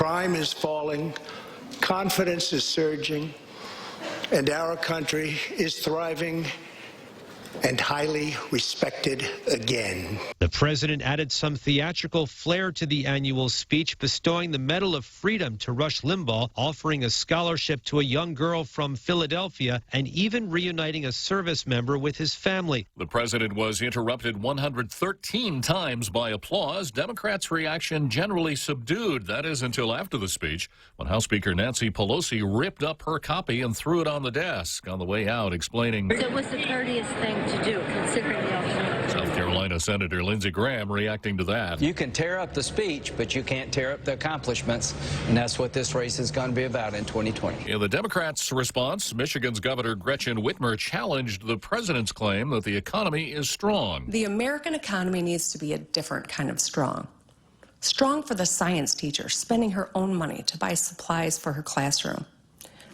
Crime is falling, confidence is surging, and our country is thriving and highly respected again. The president added some theatrical flair to the annual speech, bestowing the Medal of Freedom to Rush Limbaugh, offering a scholarship to a young girl from Philadelphia, and even reuniting a service member with his family. The president was interrupted 113 times by applause. Democrats' reaction generally subdued. That is until after the speech, when House Speaker Nancy Pelosi ripped up her copy and threw it on the desk on the way out, explaining it was the courteous thing to do, considering the alternative. South Carolina Senator Lindsey Graham reacting to that. You can tear up the speech, but you can't tear up the accomplishments, and that's what this race is going to be about in 2020. In the Democrats' response, Michigan's Governor Gretchen Whitmer challenged the president's claim that the economy is strong. The American economy needs to be a different kind of strong. Strong for the science teacher spending her own money to buy supplies for her classroom.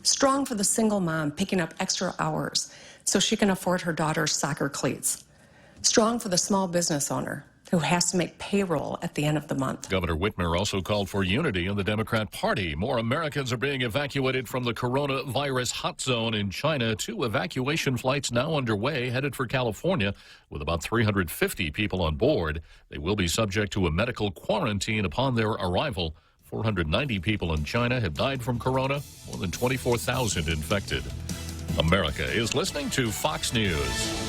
Strong for the single mom picking up extra hours so she can afford her daughter's soccer cleats. Strong for the small business owner who has to make payroll at the end of the month. Governor Whitmer also called for unity in the Democrat Party. More Americans are being evacuated from the coronavirus hot zone in China. 2 evacuation flights now underway, headed for California, with about 350 people on board. They will be subject to a medical quarantine upon their arrival. 490 people in China have died from corona, more than 24,000 infected. America is listening to Fox News.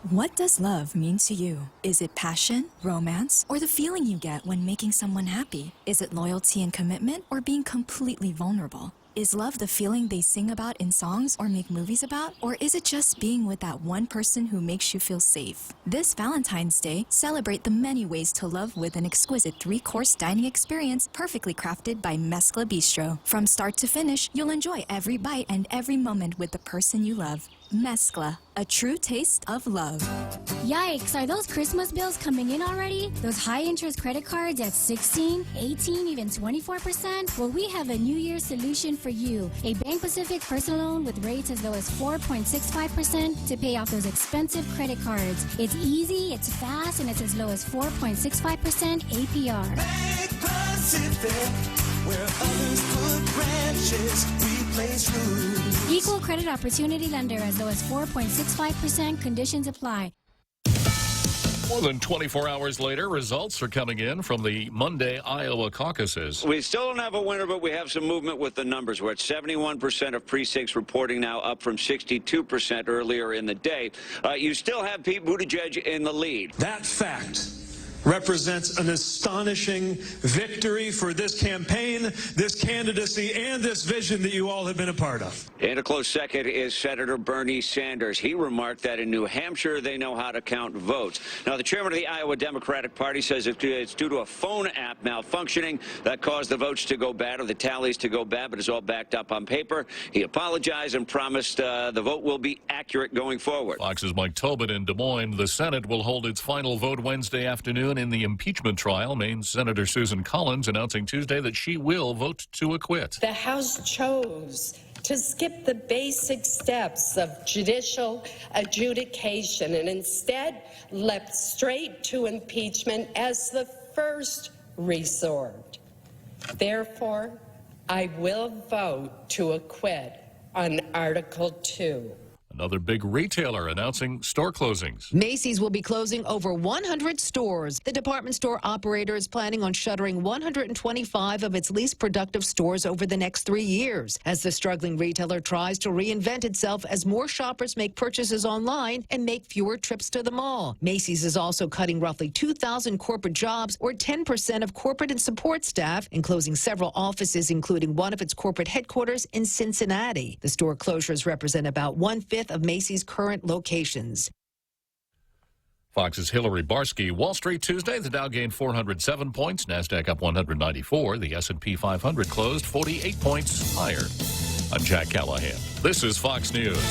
What does love mean to you? Is it passion, romance, or the feeling you get when making someone happy? Is it loyalty and commitment, or being completely vulnerable? Is love the feeling they sing about in songs or make movies about? Or is it just being with that one person who makes you feel safe? This Valentine's Day, celebrate the many ways to love with an exquisite 3-course dining experience perfectly crafted by Mescla Bistro. From start to finish, you'll enjoy every bite and every moment with the person you love. Mescla, a true taste of love. Yikes, are those Christmas bills coming in already? Those high-interest credit cards at 16, 18, even 24%? Well, we have a New Year's solution for you. A Bank Pacific personal loan with rates as low as 4.65% to pay off those expensive credit cards. It's easy, it's fast, and it's as low as 4.65% APR. Bank Pacific, where others put branches, we place roots. Equal credit opportunity lender as low as 4.65%. Conditions apply. More than 24 hours later, results are coming in from the Monday Iowa caucuses. We still don't have a winner, but we have some movement with the numbers. We're at 71% of precincts reporting now, up from 62% earlier in the day. You still have Pete Buttigieg in the lead. That fact represents an astonishing victory for this campaign, this candidacy, and this vision that you all have been a part of. In a close second is Senator Bernie Sanders. He remarked that in New Hampshire, they know how to count votes. Now, the chairman of the Iowa Democratic Party says it's due to a phone app malfunctioning that caused the votes to go bad, or the tallies to go bad, but it's all backed up on paper. He apologized and promised the vote will be accurate going forward. Fox's Mike Tobin in Des Moines. The Senate will hold its final vote Wednesday afternoon in the impeachment trial. Maine Senator Susan Collins announcing Tuesday that she will vote to acquit. The House chose to skip the basic steps of judicial adjudication and instead leapt straight to impeachment as the first resort. Therefore, I will vote to acquit on Article 2. Another big retailer announcing store closings. Macy's will be closing over 100 stores. The department store operator is planning on shuttering 125 of its least productive stores over the next 3 years, as the struggling retailer tries to reinvent itself as more shoppers make purchases online and make fewer trips to the mall. Macy's is also cutting roughly 2,000 corporate jobs, or 10% of corporate and support staff, and closing several offices, including one of its corporate headquarters in Cincinnati. The store closures represent about 1/5 of Macy's current locations. Fox's Hillary Barsky. Wall Street Tuesday, the Dow gained 407 points, NASDAQ up 194. The S&P 500 closed 48 points higher. I'm Jack Callahan. This is Fox News.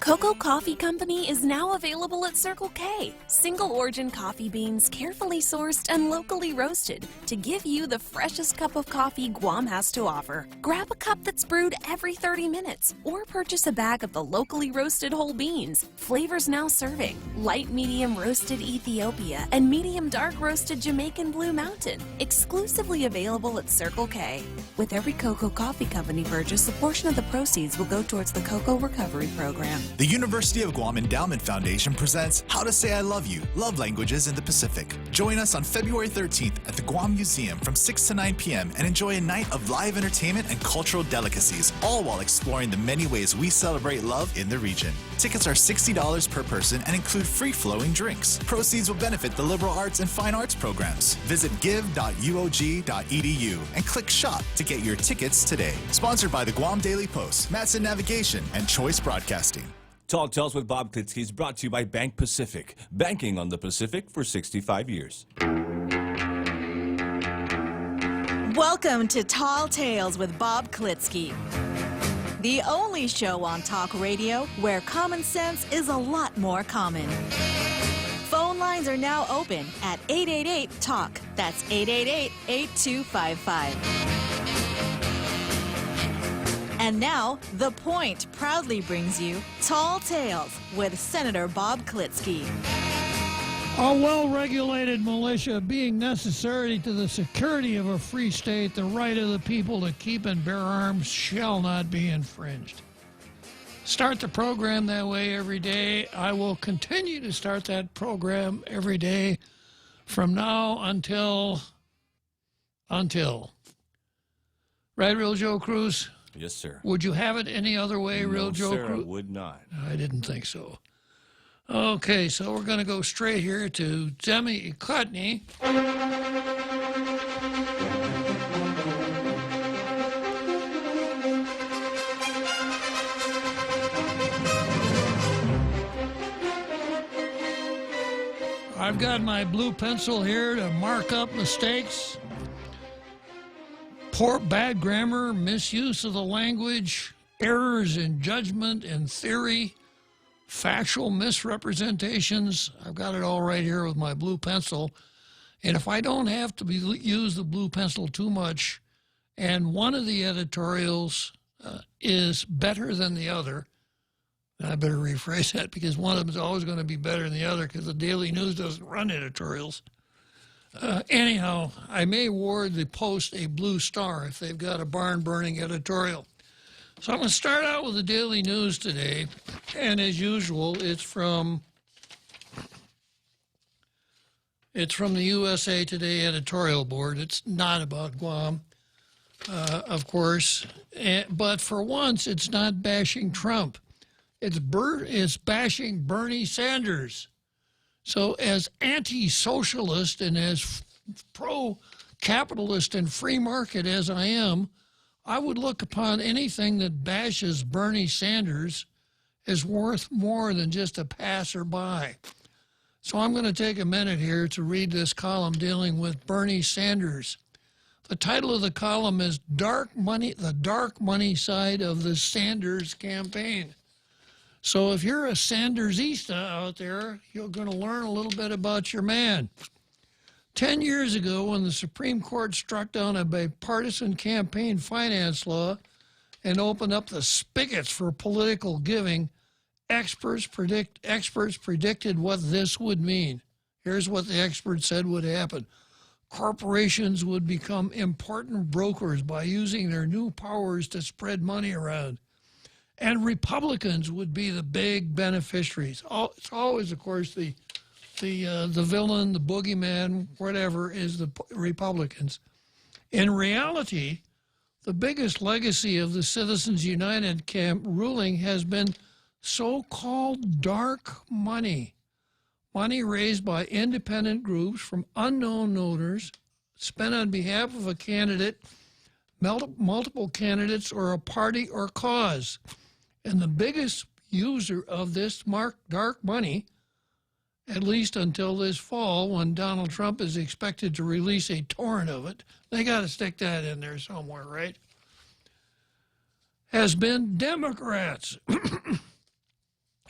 Cocoa Coffee Company is now available at Circle K. Single origin coffee beans carefully sourced and locally roasted to give you the freshest cup of coffee Guam has to offer. Grab a cup that's brewed every 30 minutes or purchase a bag of the locally roasted whole beans. Flavors now serving: light medium roasted Ethiopia and medium dark roasted Jamaican Blue Mountain. Exclusively available at Circle K. With every Cocoa Coffee Company purchase, a portion of the proceeds will go towards the Cocoa Recovery Program. The University of Guam Endowment Foundation presents How to Say I Love You, Love Languages in the Pacific. Join us on February 13th at the Guam Museum from 6 to 9 p.m. and enjoy a night of live entertainment and cultural delicacies, all while exploring the many ways we celebrate love in the region. Tickets are $60 per person and include free-flowing drinks. Proceeds will benefit the liberal arts and fine arts programs. Visit give.uog.edu and click Shop to get your tickets today. Sponsored by the Guam Daily Post, Matson Navigation, and Choice Broadcasting. Talk Tales with Bob Klitzkie is brought to you by Bank Pacific, banking on the Pacific for 65 years. Welcome to Tall Tales with Bob Klitzkie, the only show on talk radio where common sense is a lot more common. Phone lines are now open at 888-TALK. That's 888-8255. And now, The Point proudly brings you Tall Tales with Senator Bob Klitzkie. A well-regulated militia being necessary to the security of a free state, the right of the people to keep and bear arms shall not be infringed. Start the program that way every day. I will continue to start that program every day from now until. Right, Real Joe Cruz? Yes, sir. Would you have it any other way, Real Joe Cruz? No, sir, I Cruz? would not. I didn't think so. Okay, so we're going to go straight here to Demi Cutney. I've got my blue pencil here to mark up mistakes. Poor, bad grammar, misuse of the language, errors in judgment and theory, factual misrepresentations. I've got it all right here with my blue pencil. And if I don't have to use the blue pencil too much, and one of the editorials is better than the other, I better rephrase that because one of them is always going to be better than the other because the Daily News doesn't run editorials. Anyhow, I may award the Post a blue star if they've got a barn-burning editorial. So I'm going to start out with the Daily News today, and as usual, it's from the USA Today editorial board. It's not about Guam, of course, but for once, it's not bashing Trump. It's bashing Bernie Sanders. So as anti-socialist and as pro-capitalist and free market as I am, I would look upon anything that bashes Bernie Sanders as worth more than just a passerby. So I'm going to take a minute here to read this column dealing with Bernie Sanders. The title of the column is Dark Money, the Dark Money Side of the Sanders Campaign. So if you're a Sandersista out there, you're going to learn a little bit about your man. 10 years ago, when the Supreme Court struck down a bipartisan campaign finance law and opened up the spigots for political giving, experts predicted what this would mean. Here's what the experts said would happen. Corporations would become important brokers by using their new powers to spread money around. And Republicans would be the big beneficiaries. It's always, of course, the villain, the boogeyman, whatever, is the Republicans. In reality, the biggest legacy of the Citizens United ruling has been so-called dark money. Money raised by independent groups from unknown donors, spent on behalf of a candidate, multiple candidates, or a party or cause. And the biggest user of this dark money, at least until this fall when Donald Trump is expected to release a torrent of it, they got to stick that in there somewhere, right? Has been Democrats.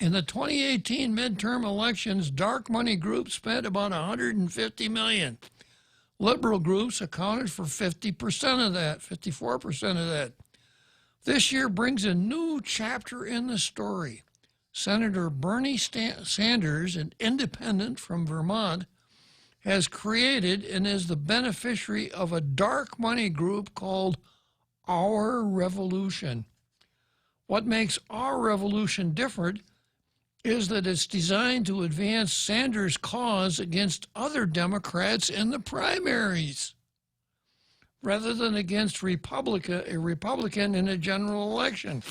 In the 2018 midterm elections, dark money groups spent about $150 million. Liberal groups accounted for 50% of that, 54% of that. This year brings a new chapter in the story. Senator Bernie Sanders, an independent from Vermont, has created and is the beneficiary of a dark money group called Our Revolution. What makes Our Revolution different is that it's designed to advance Sanders' cause against other Democrats in the primaries, rather than against a Republican in a general election.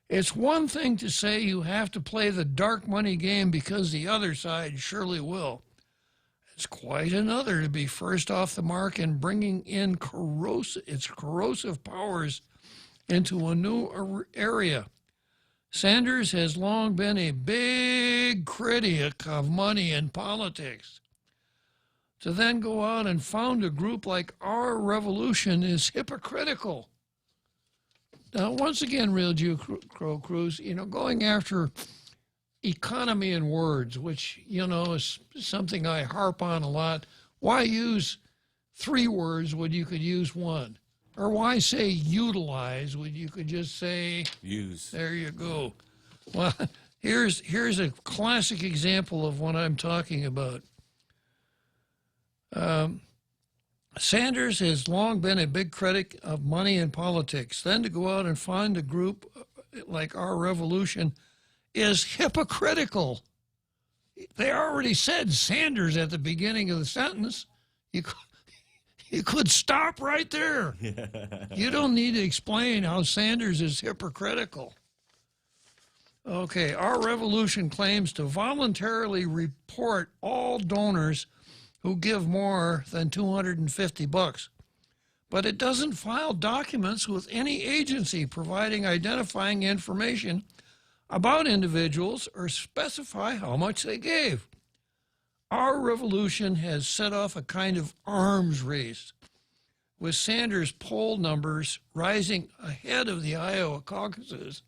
It's one thing to say you have to play the dark money game because the other side surely will. It's quite another to be first off the mark and bringing in its corrosive powers into a new area. Sanders has long been a big critic of money in politics. To then go out and found a group like Our Revolution is hypocritical. Now, once again, Real Jew Crow Cruz, going after economy in words, which, is something I harp on a lot. Why use 3 words when you could use 1? Or why say utilize when you could just say use? There you go. Well, here's a classic example of what I'm talking about. Sanders has long been a big critic of money in politics. Then to go out and find a group like Our Revolution is hypocritical. They already said Sanders at the beginning of the sentence. You could stop right there. You don't need to explain how Sanders is hypocritical. Okay, Our Revolution claims to voluntarily report all donors who give more than $250, but it doesn't file documents with any agency providing identifying information about individuals or specify how much they gave. Our Revolution has set off a kind of arms race, with Sanders' poll numbers rising ahead of the Iowa caucuses.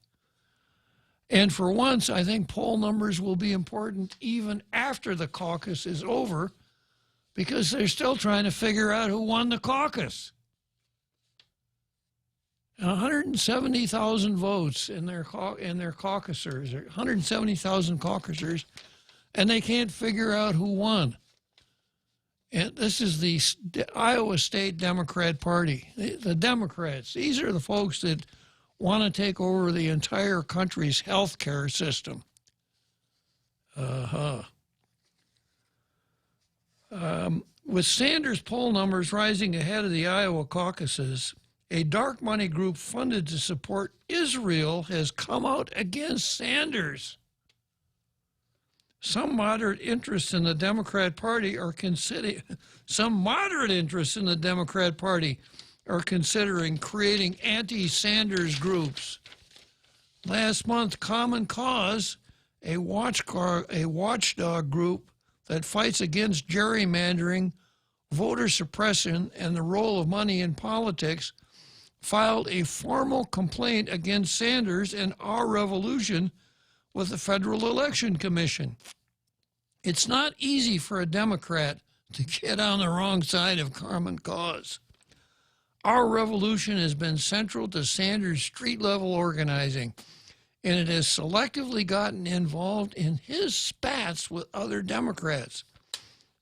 And for once, I think poll numbers will be important even after the caucus is over, because they're still trying to figure out who won the caucus. 170,000 votes in their caucusers, or 170,000 caucusers, and they can't figure out who won. And this is the Iowa State Democrat Party. The Democrats, these are the folks that want to take over the entire country's health care system. With Sanders' poll numbers rising ahead of the Iowa caucuses, a dark money group funded to support Israel has come out against Sanders. Some moderate interests in the Democrat Party are considering creating anti-Sanders groups. Last month, Common Cause, a watchdog group that fights against gerrymandering, voter suppression, and the role of money in politics, filed a formal complaint against Sanders and Our Revolution with the Federal Election Commission. It's not easy for a Democrat to get on the wrong side of Common Cause. Our Revolution has been central to Sanders' street-level organizing, and it has selectively gotten involved in his spats with other Democrats.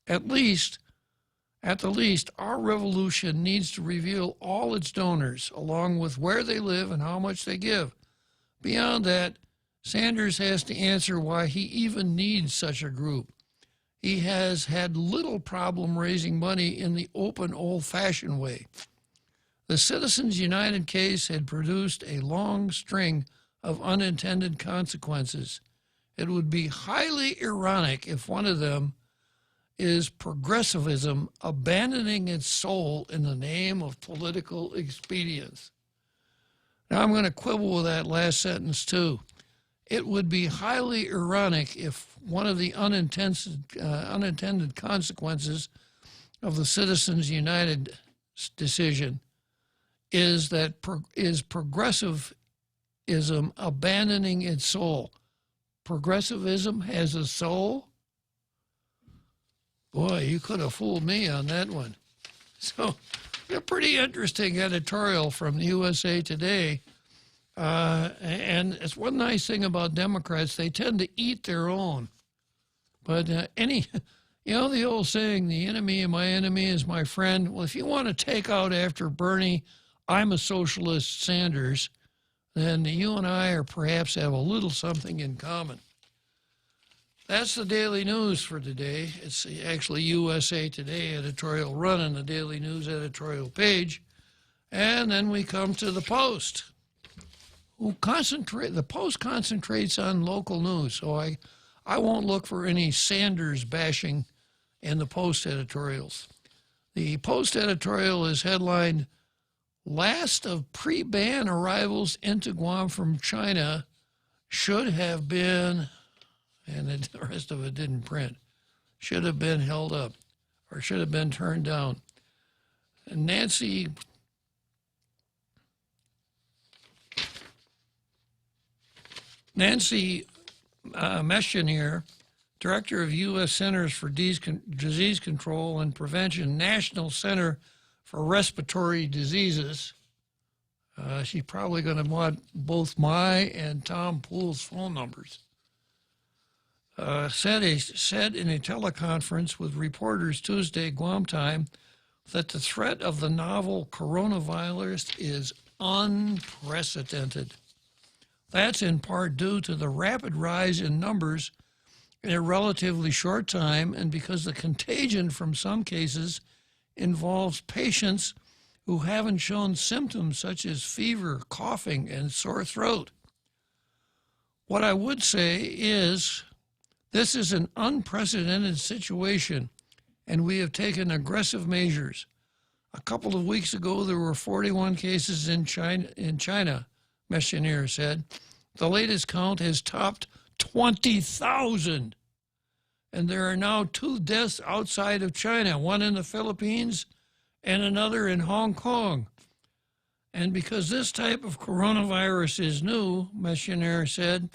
At the least, Our Revolution needs to reveal all its donors, along with where they live and how much they give. Beyond that, Sanders has to answer why he even needs such a group. He has had little problem raising money in the open, old-fashioned way. The Citizens United case had produced a long string of unintended consequences. It would be highly ironic if one of them is progressivism abandoning its soul in the name of political expedience. Now, I'm going to quibble with that last sentence, too. It would be highly ironic if one of the unintended consequences of the Citizens United decision is progressivism abandoning its soul. progressivism has a soul? Boy, you could have fooled me on that one. So, a pretty interesting editorial from the USA Today. And it's one nice thing about Democrats, they tend to eat their own. But the old saying, the enemy of my enemy is my friend. Well, if you want to take out after Bernie, I'm a socialist, Sanders, then you and I perhaps have a little something in common. That's the Daily News for today. It's actually USA Today editorial run on the Daily News editorial page. And then we come to the Post. The Post concentrates on local news, so I won't look for any Sanders bashing in the Post editorials. The Post editorial is headlined, "Last of pre-ban arrivals into Guam from China should have been," and the rest of it didn't print, "should have been held up or should have been turned down." And Nancy Meshinier, Director of U.S. Centers for Disease Control and Prevention, National Center for Respiratory Diseases. She's probably going to want both my and Tom Poole's phone numbers. Said in a teleconference with reporters Tuesday, Guam time, that the threat of the novel coronavirus is unprecedented. That's in part due to the rapid rise in numbers in a relatively short time, and because the contagion from some cases involves patients who haven't shown symptoms such as fever, coughing, and sore throat. What I would say is this is an unprecedented situation, and we have taken aggressive measures. A couple of weeks ago, there were 41 cases in China, Meshinier said. The latest count has topped 20,000. And there are now 2 deaths outside of China, one in the Philippines and another in Hong Kong. And because this type of coronavirus is new, Meshinier said,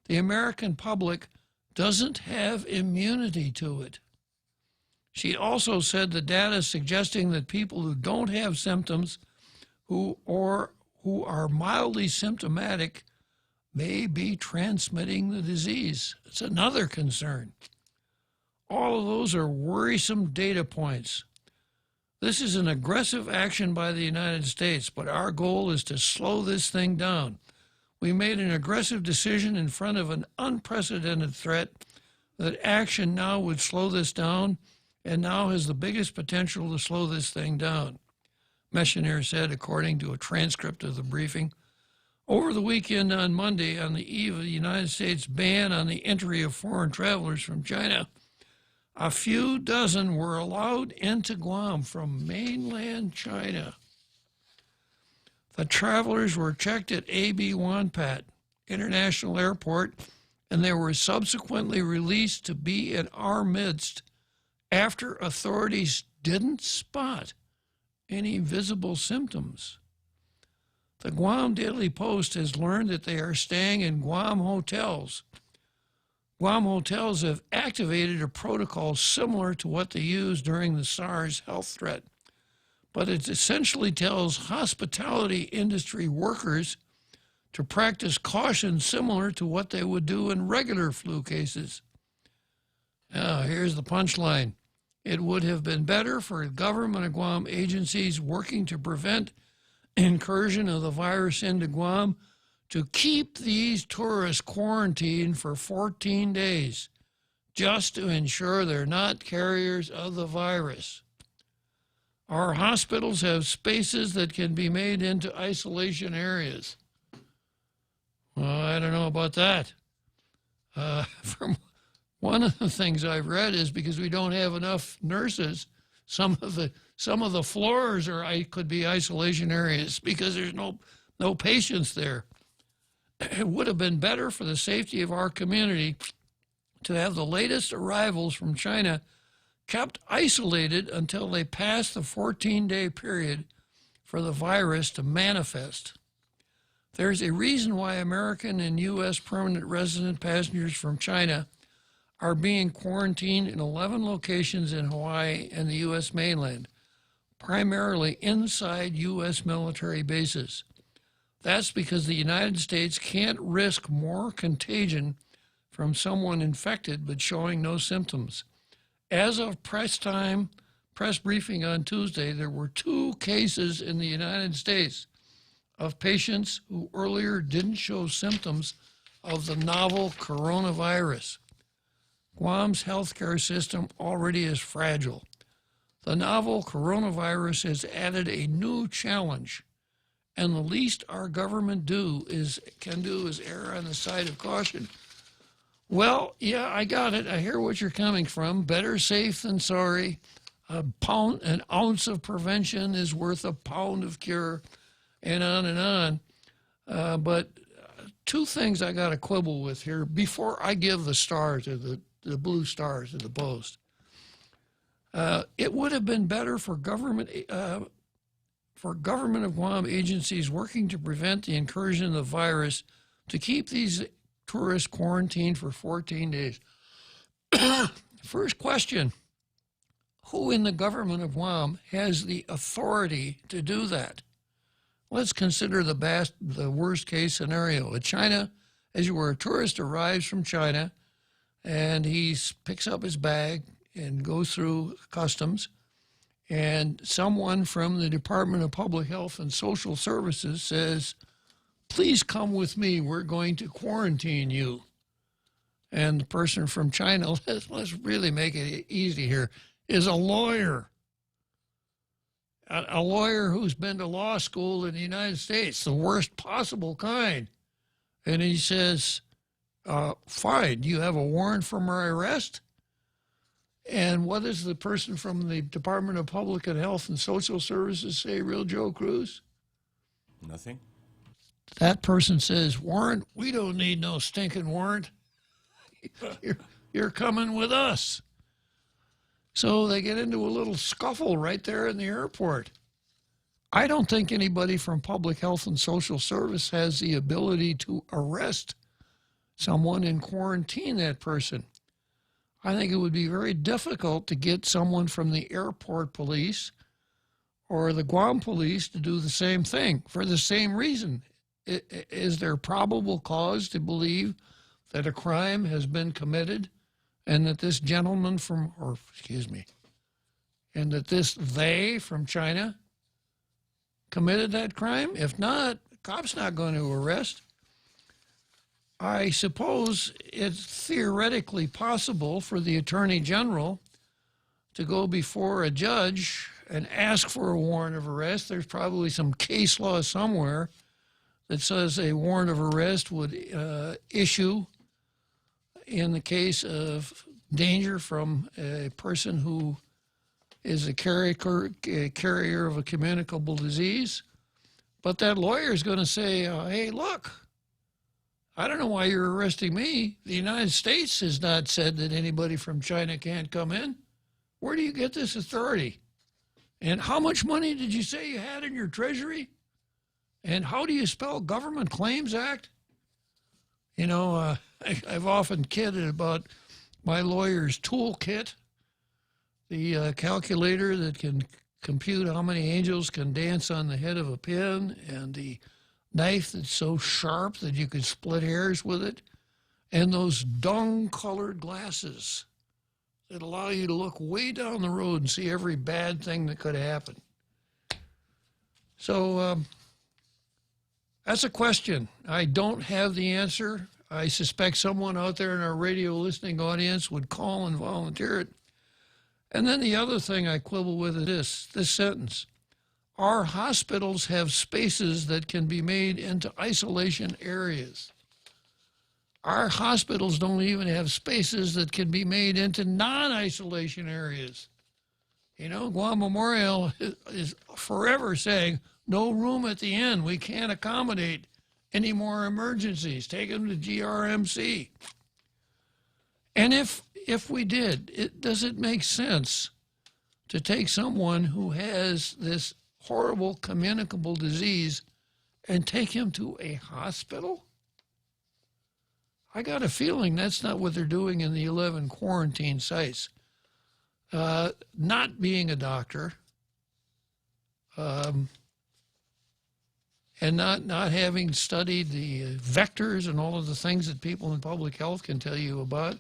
the American public doesn't have immunity to it. She also said the data suggesting that people who don't have symptoms who are mildly symptomatic may be transmitting the disease. It's another concern. All of those are worrisome data points. This is an aggressive action by the United States, but our goal is to slow this thing down. We made an aggressive decision in front of an unprecedented threat that action now would slow this down and now has the biggest potential to slow this thing down, Meshinier said, according to a transcript of the briefing. Over the weekend on Monday, on the eve of the United States ban on the entry of foreign travelers from China, a few dozen were allowed into Guam from mainland China. The travelers were checked at AB Wanpat International Airport, and they were subsequently released to be in our midst after authorities didn't spot any visible symptoms. The Guam Daily Post has learned that they are staying in Guam hotels. Guam hotels have activated a protocol similar to what they used during the SARS health threat, but it essentially tells hospitality industry workers to practice caution similar to what they would do in regular flu cases. Now, here's the punchline. It would have been better for government of Guam agencies working to prevent incursion of the virus into Guam to keep these tourists quarantined for 14 days, just to ensure they're not carriers of the virus. Our hospitals have spaces that can be made into isolation areas. Well, I don't know about that. From one of the things I've read is because we don't have enough nurses, some of the floors could be isolation areas because there's no patients there. It would have been better for the safety of our community to have the latest arrivals from China kept isolated until they passed the 14-day period for the virus to manifest. There's a reason why American and U.S. permanent resident passengers from China are being quarantined in 11 locations in Hawaii and the U.S. mainland, primarily inside U.S. military bases. That's because the United States can't risk more contagion from someone infected but showing no symptoms. As of press briefing on Tuesday, there were 2 cases in the United States of patients who earlier didn't show symptoms of the novel coronavirus. Guam's healthcare system already is fragile. The novel coronavirus has added a new challenge, and the least our government can do is err on the side of caution. Well, yeah, I got it. I hear what you're coming from. Better safe than sorry. An ounce of prevention is worth a pound of cure, and on and on. But 2 things I got to quibble with here before I give the star to the blue star to the Post. It would have been better for government of Guam agencies working to prevent the incursion of the virus to keep these tourists quarantined for 14 days. First question, who in the government of Guam has the authority to do that? Let's consider the worst case scenario. China, as you were, a tourist arrives from China and he picks up his bag and goes through customs, and someone from the Department of Public Health and Social Services says, please come with me, we're going to quarantine you. And the person from China, let's really make it easy here, is a lawyer. A lawyer who's been to law school in the United States, the worst possible kind. And he says, fine, you have a warrant for my arrest? And what does the person from the Department of Public and Health and Social Services say, Real Joe Cruz? Nothing. That person says, warrant? We don't need no stinking warrant. You're coming with us. So they get into a little scuffle right there in the airport. I don't think anybody from Public Health and Social Service has the ability to arrest someone and quarantine that person. I think it would be very difficult to get someone from the airport police or the Guam police to do the same thing for the same reason. Is there probable cause to believe that a crime has been committed and that this gentleman and that this they from China committed that crime? If not, the cop's not going to arrest. I suppose it's theoretically possible for the Attorney General to go before a judge and ask for a warrant of arrest. There's probably some case law somewhere that says a warrant of arrest would issue in the case of danger from a person who is a carrier of a communicable disease. But that lawyer is going to say, hey, look, I don't know why you're arresting me. The United States has not said that anybody from China can't come in. Where do you get this authority? And how much money did you say you had in your treasury? And how do you spell Government Claims Act? You know, I've often kidded about my lawyer's toolkit, the calculator that can compute how many angels can dance on the head of a pin, and the knife that's so sharp that you could split hairs with it, and those dung-colored glasses that allow you to look way down the road and see every bad thing that could happen. So that's a question. I don't have the answer. I suspect someone out there in our radio listening audience would call and volunteer it. And then the other thing I quibble with is this sentence. Our hospitals have spaces that can be made into isolation areas. Our hospitals don't even have spaces that can be made into non-isolation areas. You know, Guam Memorial is forever saying, no room at the inn. We can't accommodate any more emergencies. Take them to GRMC. And if we did, does it make sense to take someone who has this horrible communicable disease and take him to a hospital? I got a feeling that's not what they're doing in the 11 quarantine sites. Not being a doctor, and not having studied the vectors and all of the things that people in public health can tell you about,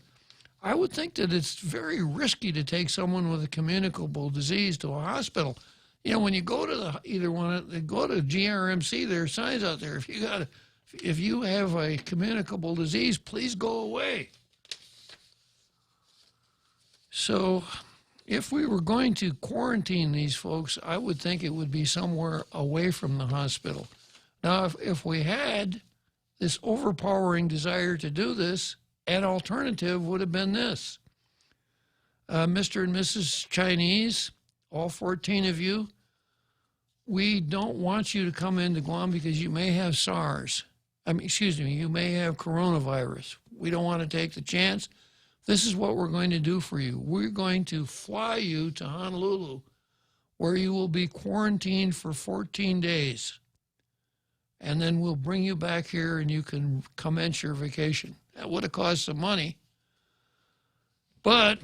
I would think that it's very risky to take someone with a communicable disease to a hospital. You know, when you go to go to GRMC, there are signs out there. If you have a communicable disease, please go away. So, if we were going to quarantine these folks, I would think it would be somewhere away from the hospital. Now, if we had this overpowering desire to do this, an alternative would have been this. Mr. and Mrs. Chinese, all 14 of you, we don't want you to come into Guam because you may have SARS. You may have coronavirus. We don't want to take the chance. This is what we're going to do for you. We're going to fly you to Honolulu, where you will be quarantined for 14 days. And then we'll bring you back here and you can commence your vacation. That would have cost some money. But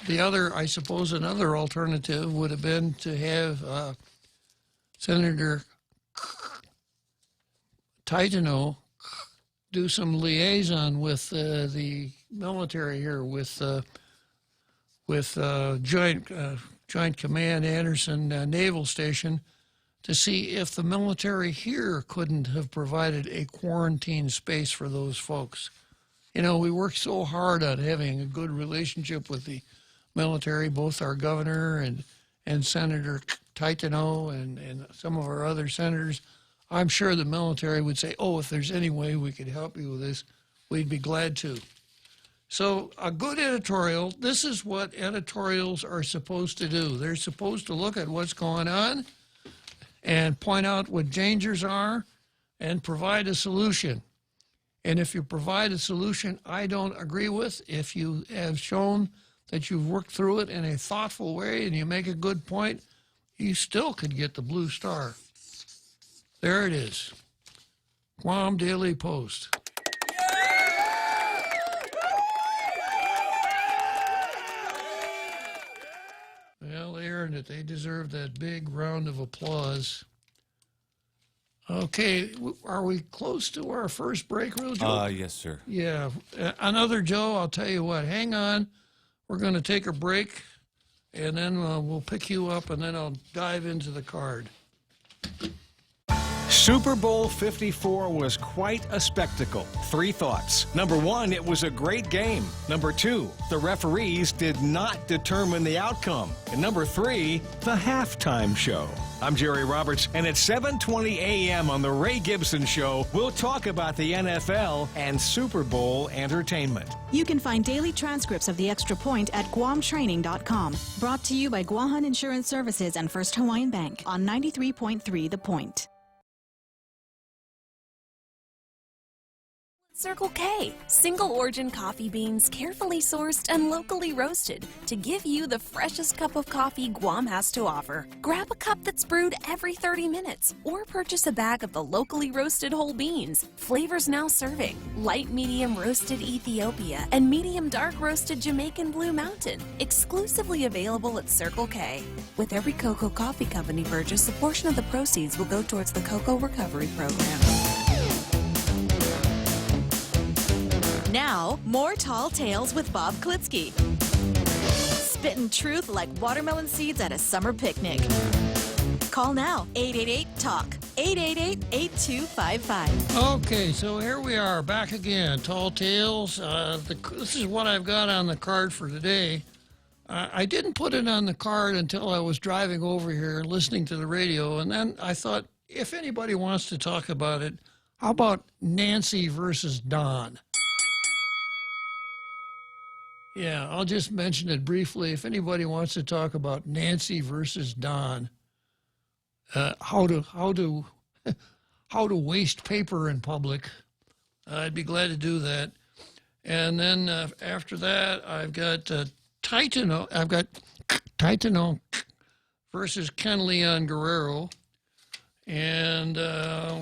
I suppose another alternative would have been to have Senator Taitano do some liaison with the military here, with Joint Command Anderson Naval Station, to see if the military here couldn't have provided a quarantine space for those folks. You know, we worked so hard on having a good relationship with the military, both our governor and Senator Taitano and some of our other senators. I'm sure the military would say, oh, if there's any way we could help you with this, we'd be glad to. So a good editorial, this is what editorials are supposed to do. They're supposed to look at what's going on and point out what dangers are and provide a solution. And if you provide a solution I don't agree with, if you have shown that you've worked through it in a thoughtful way and you make a good point, you still could get the Blue Star. There it is. Guam Daily Post. Well, they earned it. They deserve that big round of applause. Okay, are we close to our first break, real Joe? Yes, sir. Yeah. Another Joe, I'll tell you what, hang on. We're going to take a break, and then we'll pick you up, and then I'll dive into the card. Super Bowl 54 was quite a spectacle. 3 thoughts. Number 1, it was a great game. Number 2, the referees did not determine the outcome. And number 3, the halftime show. I'm Jerry Roberts, and at 7:20 a.m. on The Ray Gibson Show, we'll talk about the NFL and Super Bowl entertainment. You can find daily transcripts of The Extra Point at GuamTraining.com. Brought to you by Guahan Insurance Services and First Hawaiian Bank on 93.3 The Point. Circle K, single origin coffee beans carefully sourced and locally roasted to give you the freshest cup of coffee Guam has to offer. Grab a cup that's brewed every 30 minutes or purchase a bag of the locally roasted whole beans. Flavors now serving: light medium roasted Ethiopia and medium dark roasted Jamaican Blue Mountain. Exclusively available at Circle K. With every Cocoa Coffee Company purchase, a portion of the proceeds will go towards the Cocoa Recovery Program. Now, more Tall Tales with Bob Klitzkie. Spitting truth like watermelon seeds at a summer picnic. Call now, 888-TALK, 888-8255. Okay, so here we are, back again. Tall Tales. This is what I've got on the card for today. I didn't put it on the card until I was driving over here listening to the radio, and then I thought, if anybody wants to talk about it, how about Nancy versus Don? Yeah, I'll just mention it briefly. If anybody wants to talk about Nancy versus Don, how to waste paper in public, I'd be glad to do that. And then after that, I've got Taitano. I've got Taitano versus Ken Leon Guerrero. And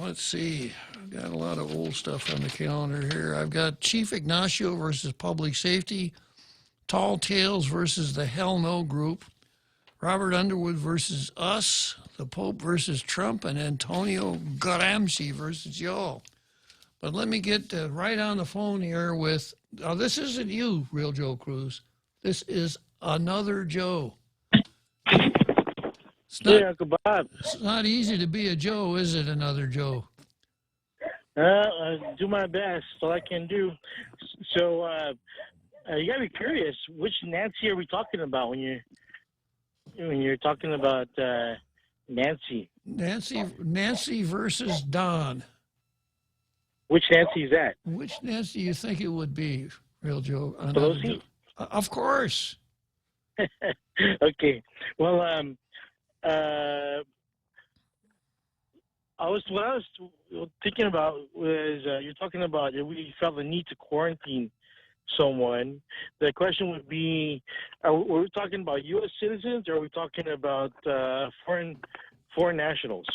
let's see, I've got a lot of old stuff on the calendar here. I've got Chief Ignacio versus Public Safety, Tall Tales versus the Hell No Group, Robert Underwood versus Us, the Pope versus Trump, and Antonio Gramsci versus y'all. But let me get right on the phone here with, this isn't you, Real Joe Cruz. This is another Joe. It's not easy to be a Joe, is it, another Joe? Do my best, all I can do. So you gotta be curious. Which Nancy are we talking about when you're talking about Nancy? Nancy versus Don. Which Nancy is that? Which Nancy do you think it would be, Real Joe? Pelosi? Of course. Okay. Well, what I was thinking about was you're talking about if we felt the need to quarantine someone. The question would be: are we talking about U.S. citizens, or are we talking about foreign nationals?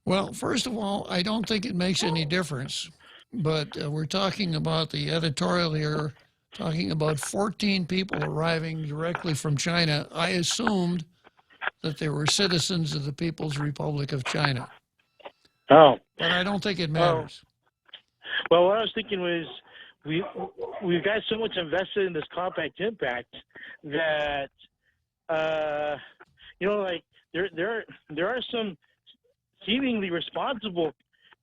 Well, first of all, I don't think it makes any difference. But we're talking about the editorial here, talking about 14 people arriving directly from China. I assumed that they were citizens of the People's Republic of China. Oh. But I don't think it matters. Well, what I was thinking was we've got so much invested in this compact impact that like there are some seemingly responsible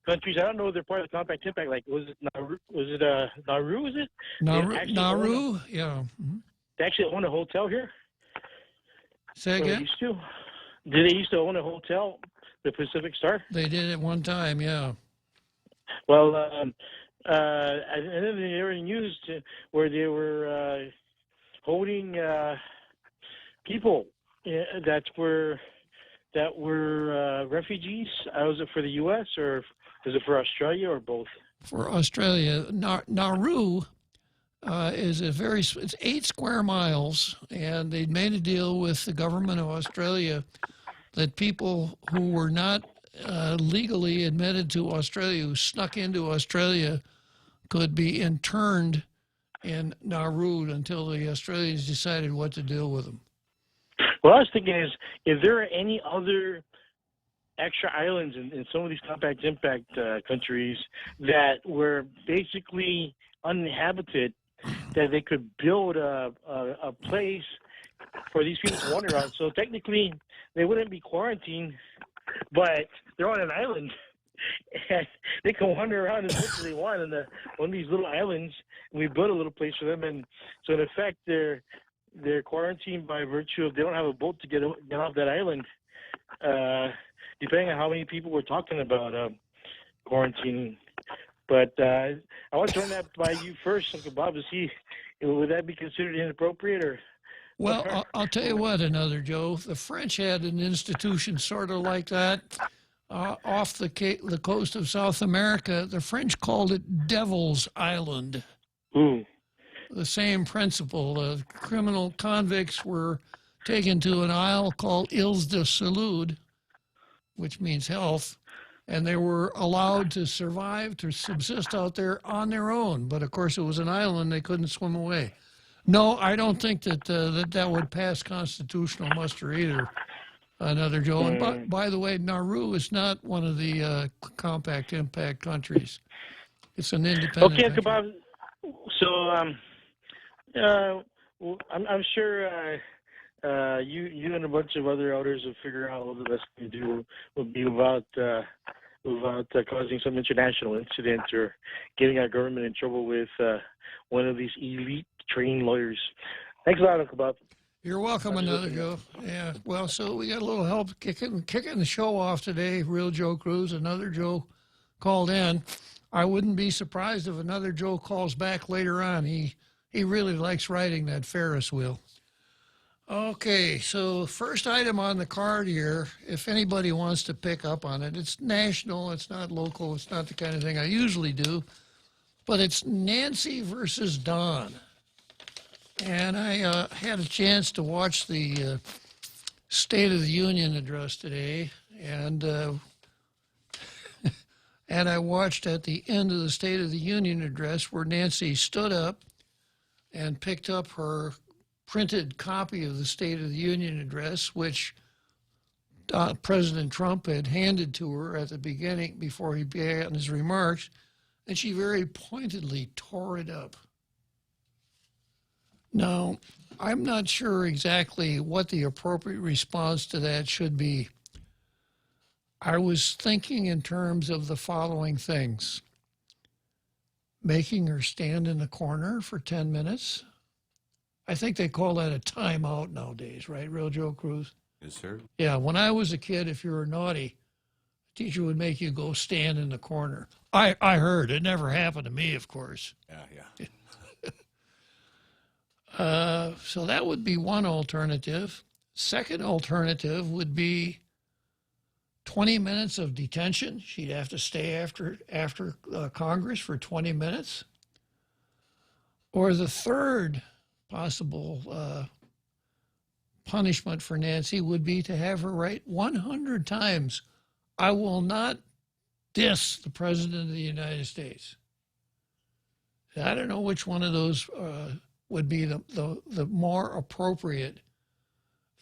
countries. I don't know if they're part of the compact impact. Like was it Nauru? Is it Nauru? Yeah. Mm-hmm. They actually own a hotel here. Say again? They used to. Did they used to own a hotel, the Pacific Star? They did at one time, yeah. Well, and then they were in news where they were holding people that were refugees. Was it for the U.S. or is it for Australia or both? For Australia, Nauru is it's 8 square miles, and they made a deal with the government of Australia that people who were not legally admitted to Australia, who snuck into Australia, could be interned in Nauru until the Australians decided what to do with them. What I was thinking is, if there are any other extra islands in some of these compact impact countries that were basically uninhabited, that they could build a place for these people to wander on. So technically, they wouldn't be quarantined, but they're on an island. And they can wander around as much as they want on one of these little islands. And we built a little place for them, and so in effect, they're quarantined by virtue of they don't have a boat to get off that island. Depending on how many people we're talking about quarantining. But I want to run that by you first, Uncle Bob, to see would that be considered inappropriate or. Well, I'll tell you what, another Joe. The French had an institution sort of like that off the coast of South America. The French called it Devil's Island. Ooh. The same principle. Criminal convicts were taken to an isle called Îles de Salud, which means health, and they were allowed to survive, to subsist out there on their own. But, of course, it was an island. They couldn't swim away. No, I don't think that that would pass constitutional muster either, another Joe. And by the way, Nauru is not one of the compact impact countries. It's an independent Okay, country. Bob. So I'm sure you and a bunch of other elders will figure out what the best thing to do would be without causing some international incident or getting our government in trouble with one of these elite trained lawyers. Thanks a lot, Uncle Bob. You're welcome, another Joe. Yeah, well, so we got a little help kicking the show off today. Real Joe Cruz, another Joe called in. I wouldn't be surprised if another Joe calls back later on. He really likes riding that Ferris wheel. Okay, so first item on the card here, if anybody wants to pick up on it, it's national, it's not local, it's not the kind of thing I usually do, but it's Nancy versus Don. And I had a chance to watch the State of the Union address today, and and I watched at the end of the State of the Union address where Nancy stood up and picked up her printed copy of the State of the Union address, which President Trump had handed to her at the beginning before he began his remarks, and she very pointedly tore it up. Now, I'm not sure exactly what the appropriate response to that should be. I was thinking in terms of the following things. Making her stand in the corner for 10 minutes. I think they call that a timeout nowadays, right, Real Joe Cruz? Yes, sir. Yeah, when I was a kid, if you were naughty, the teacher would make you go stand in the corner. I heard. It never happened to me, of course. Yeah. So that would be one alternative. Second alternative would be 20 minutes of detention. She'd have to stay after Congress for 20 minutes. Or the third possible punishment for Nancy would be to have her write 100 times, "I will not diss the President of the United States." I don't know which one of those would be the more appropriate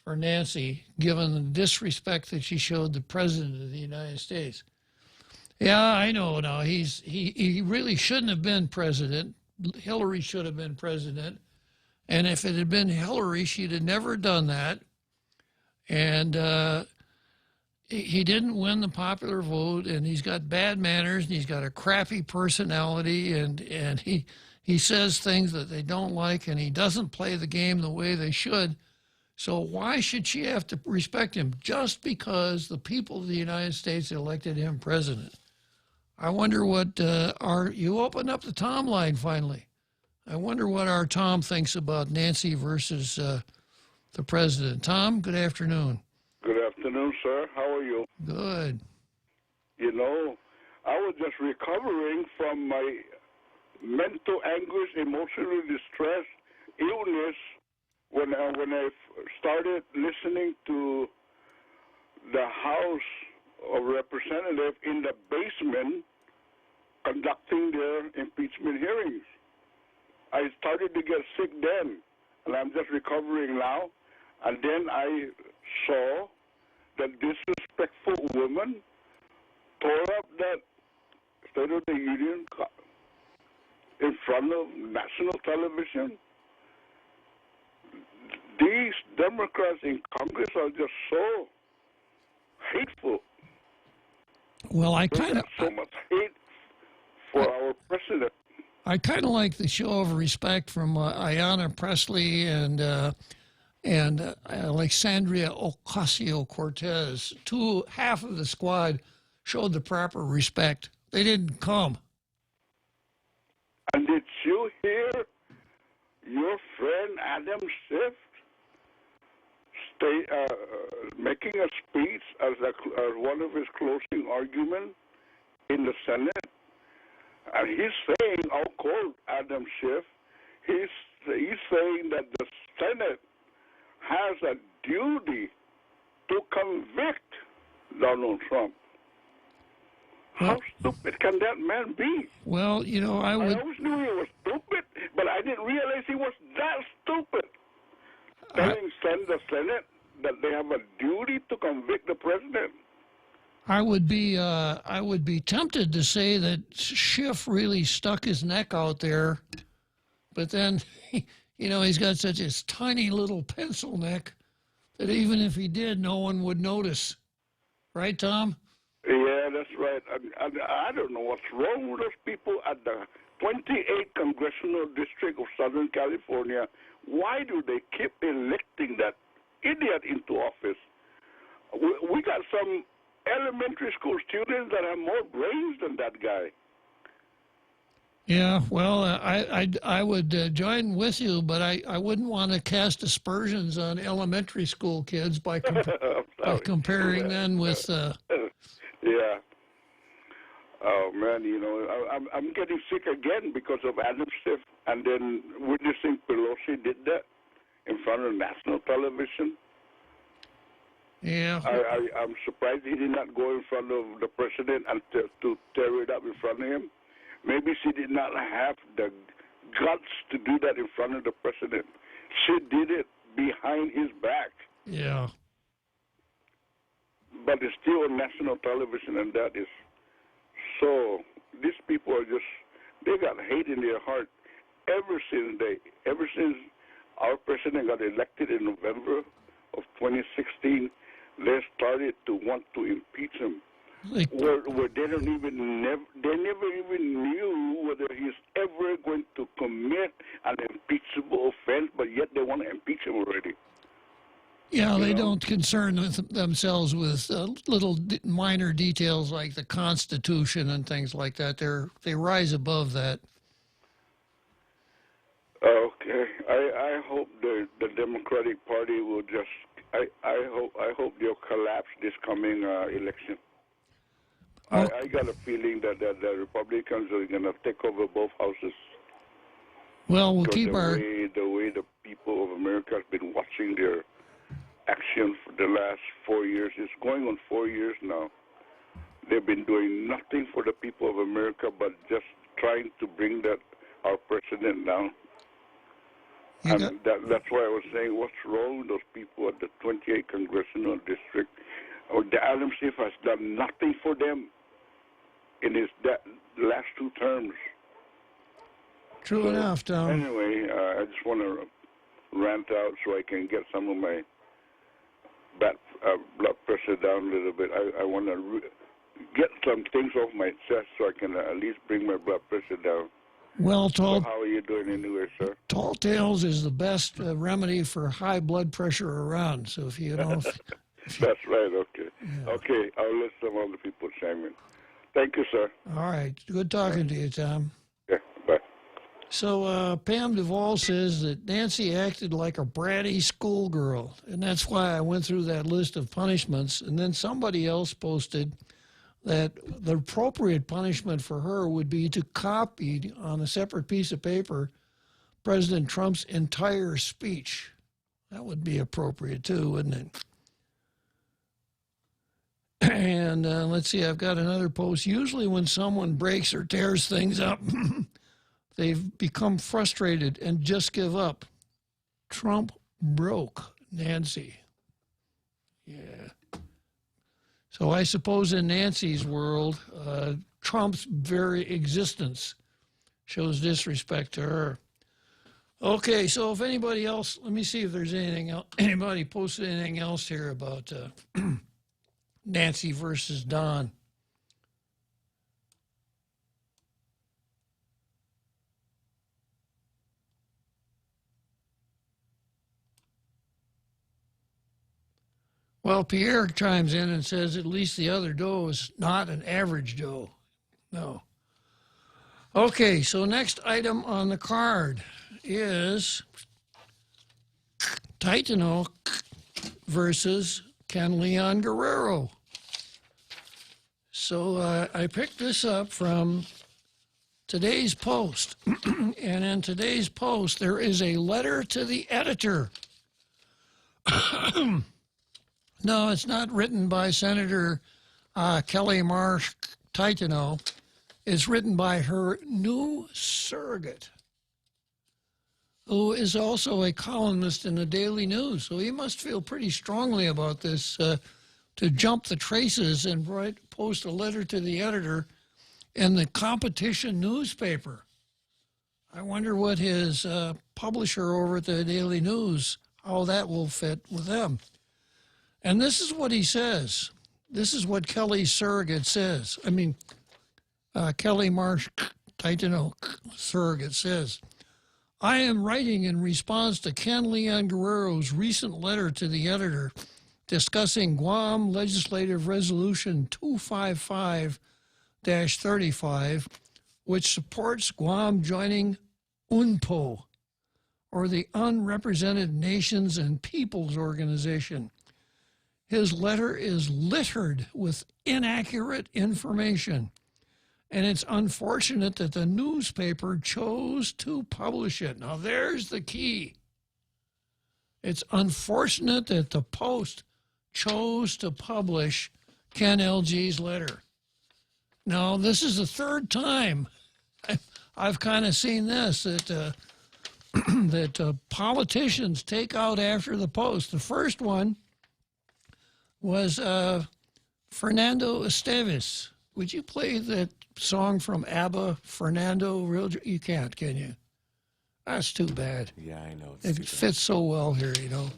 for Nancy, given the disrespect that she showed the President of the United States. Yeah, I know now. He really shouldn't have been president. Hillary should have been president. And if it had been Hillary, she'd have never done that. And he didn't win the popular vote, and he's got bad manners, and he's got a crappy personality, and he says things that they don't like, and he doesn't play the game the way they should. So why should she have to respect him just because the people of the United States elected him president? I wonder what you opened up the Tom line finally. I wonder what our Tom thinks about Nancy versus the president. Tom, good afternoon. Good afternoon, sir. How are you? Good. You know, I was just recovering from my mental anguish, emotional distress, illness when I started listening to the House of Representatives in the basement conducting their impeachment hearings. I started to get sick then, and I'm just recovering now. And then I saw that disrespectful woman tore up that State of the Union in front of national television. These Democrats in Congress are just so hateful. Well, I They kind of have so much hate for our president. I kind of like the show of respect from Ayanna Pressley and Alexandria Ocasio-Cortez. Half of the squad showed the proper respect. They didn't come. And did you hear your friend Adam Schiff making a speech as one of his closing arguments in the Senate? And he's saying, I'll quote Adam Schiff, he's saying that the Senate has a duty to convict Donald Trump. How stupid can that man be? Well, you know, I always knew he was stupid, but I didn't realize he was that stupid. Telling the Senate that they have a duty to convict the president. I would be tempted to say that Schiff really stuck his neck out there, but then, you know, he's got such a tiny little pencil neck that even if he did, no one would notice. Right, Tom? Yeah, that's right. I don't know what's wrong with those people at the 28th Congressional District of Southern California. Why do they keep electing that idiot into office? We got some elementary school students that have more brains than that guy. Yeah, well, I would join with you, but I wouldn't want to cast aspersions on elementary school kids by comparing them with... Yeah. Oh, man, you know, I'm getting sick again because of Adam Schiff, and then witnessing Pelosi did that in front of national television. Yeah. I'm surprised he did not go in front of the president and to tear it up in front of him. Maybe she did not have the guts to do that in front of the president. She did it behind his back. Yeah. But it's still on national television, and that is so. These people are they got hate in their heart ever since our president got elected in November of 2016. They started to want to impeach him. Where they never even knew whether he's ever going to commit an impeachable offense, but yet they want to impeach him already. Yeah, they don't concern themselves with little minor details like the Constitution and things like that. They rise above that. Okay, I hope the Democratic Party will just. I hope they'll collapse this coming election. I got a feeling that the Republicans are going to take over both houses. Well, we'll keep the way the people of America have been watching their action for the last 4 years. It's going on 4 years now. They've been doing nothing for the people of America but just trying to bring our president down. And that's why I was saying, what's wrong with those people at the 28th Congressional District? The Adam Schiff has done nothing for them in his last 2 terms. True enough, Tom. Anyway, I just want to rant out so I can get some of my blood pressure down a little bit. I want to get some things off my chest so I can at least bring my blood pressure down. Well, so how are you doing anyway, sir? Tall Tales is the best remedy for high blood pressure around. So if you don't... That's right, okay. Yeah. Okay, I'll let some other people chime in. Thank you, sir. All right. Good talking to you, Tom. Yeah, bye. So Pam Duvall says that Nancy acted like a bratty schoolgirl, and that's why I went through that list of punishments. And then somebody else posted that the appropriate punishment for her would be to copy on a separate piece of paper President Trump's entire speech. That would be appropriate too, wouldn't it? And let's see, I've got another post. Usually when someone breaks or tears things up, they've become frustrated and just give up. Trump broke Nancy. Yeah. So I suppose in Nancy's world, Trump's very existence shows disrespect to her. Okay, so if anybody else, let me see if there's anything else, anybody posted anything else here about Nancy versus Don. Well, Pierre chimes in and says at least the other doe is not an average doe. No. Okay, so next item on the card is Titano versus Ken Leon Guerrero. So I picked this up from today's Post. And in today's Post, there is a letter to the editor. No, it's not written by Senator Kelly Marsh Titano. It's written by her new surrogate, who is also a columnist in the Daily News. So he must feel pretty strongly about this to jump the traces and post a letter to the editor in the competition newspaper. I wonder what his publisher over at the Daily News, how that will fit with them. And this is what he says. This is what Kelly's surrogate says. I mean, Kelly Marsh Titano surrogate says, I am writing in response to Ken Leon Guerrero's recent letter to the editor discussing Guam Legislative Resolution 255-35, which supports Guam joining UNPO, or the Unrepresented Nations and Peoples Organization. His letter is littered with inaccurate information, and it's unfortunate that the newspaper chose to publish it. Now, there's the key. It's unfortunate that the Post chose to publish Ken LG's letter. Now, this is the third time I've kind of seen this, that that politicians take out after the Post. The first one was Fernando Esteves. Would you play that song from ABBA, Fernando? You can't, can you? That's too bad. Yeah, I know. It fits so well here, you know.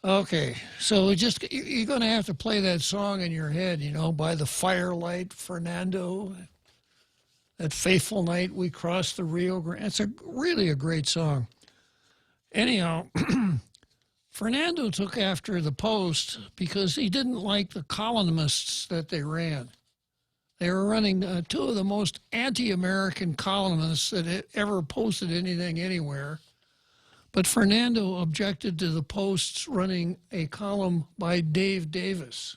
Okay, so you're going to have to play that song in your head, you know, by the firelight, Fernando. That faithful night we crossed the Rio Grande. It's really a great song. Anyhow, Fernando took after the Post because he didn't like the columnists that they ran. They were running two of the most anti-American columnists that had ever posted anything anywhere. But Fernando objected to the Post's running a column by Dave Davis.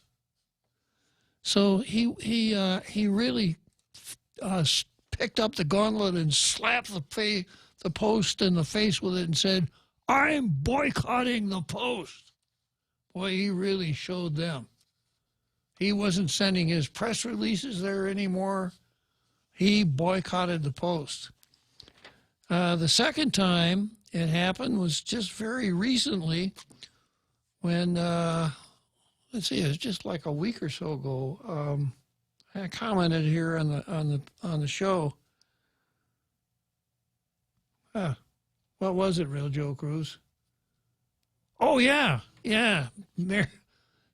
So he really picked up the gauntlet and slapped the Post in the face with it and said, "I'm boycotting the Post." Boy, he really showed them. He wasn't sending his press releases there anymore. He boycotted the Post. The second time it happened was just very recently when, let's see, it was just like a week or so ago. I commented here on the show. What was it, Real Joe Cruz? Oh, yeah.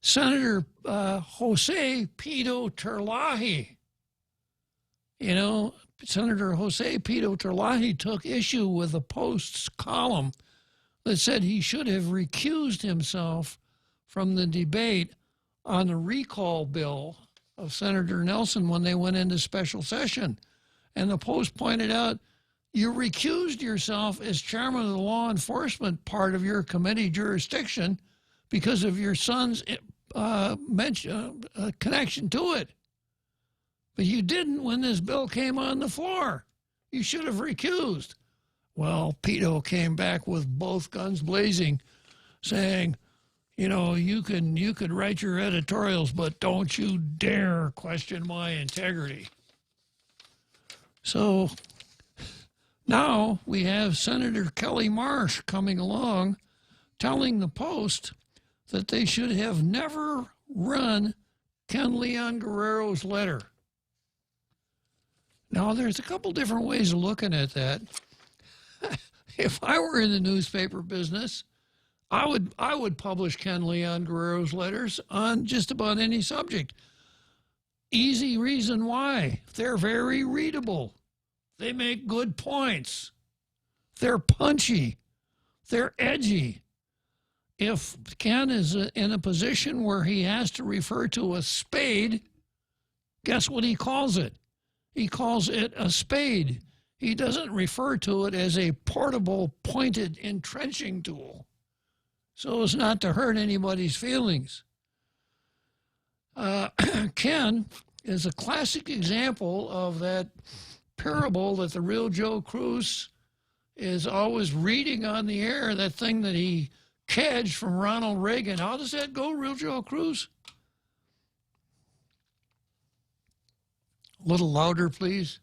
Senator Jose Pito Terlaje. You know, Senator Jose Pito Terlaje took issue with the Post's column that said he should have recused himself from the debate on the recall bill of Senator Nelson when they went into special session. And the Post pointed out, you recused yourself as chairman of the law enforcement part of your committee jurisdiction because of your son's connection to it. But you didn't when this bill came on the floor. You should have recused. Well, Pito came back with both guns blazing, saying, you know, you could write your editorials, but don't you dare question my integrity. So now we have Senator Kelly Marsh coming along telling the Post that they should have never run Ken Leon Guerrero's letter. Now, there's a couple different ways of looking at that. If I were in the newspaper business, I would publish Ken Leon Guerrero's letters on just about any subject. Easy reason why. They're very readable. They make good points. They're punchy. They're edgy. If Ken is in a position where he has to refer to a spade, guess what he calls it? He calls it a spade. He doesn't refer to it as a portable, pointed entrenching tool, so as not to hurt anybody's feelings. Ken is a classic example of that parable that the Real Joe Cruz is always reading on the air, that thing that he cadged from Ronald Reagan. How does that go, Real Joe Cruz? A little louder, please.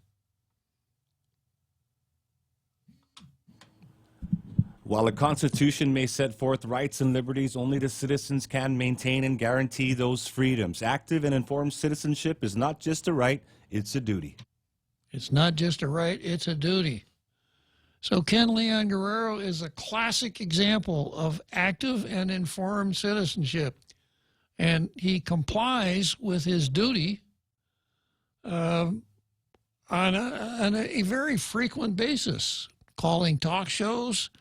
While the Constitution may set forth rights and liberties, only the citizens can maintain and guarantee those freedoms. Active and informed citizenship is not just a right, it's a duty. It's not just a right, it's a duty. So Ken Leon Guerrero is a classic example of active and informed citizenship. And he complies with his duty on a very frequent basis, calling talk shows,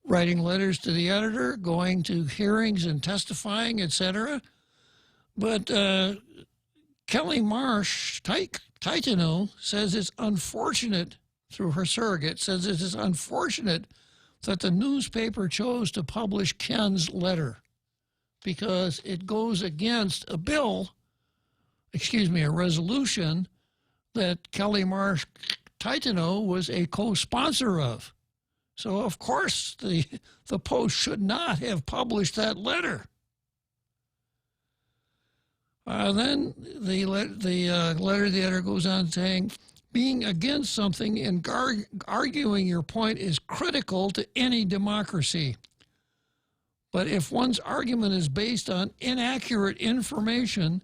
writing letters to the editor, going to hearings and testifying, etc. But Kelly Marsh, Titano, says it's unfortunate, through her surrogate, says it is unfortunate that the newspaper chose to publish Ken's letter because it goes against a resolution that Kelly Marsh Titano was a co-sponsor of. So, of course, the Post should not have published that letter. Then the letter of the editor goes on saying, being against something and arguing your point is critical to any democracy. But if one's argument is based on inaccurate information...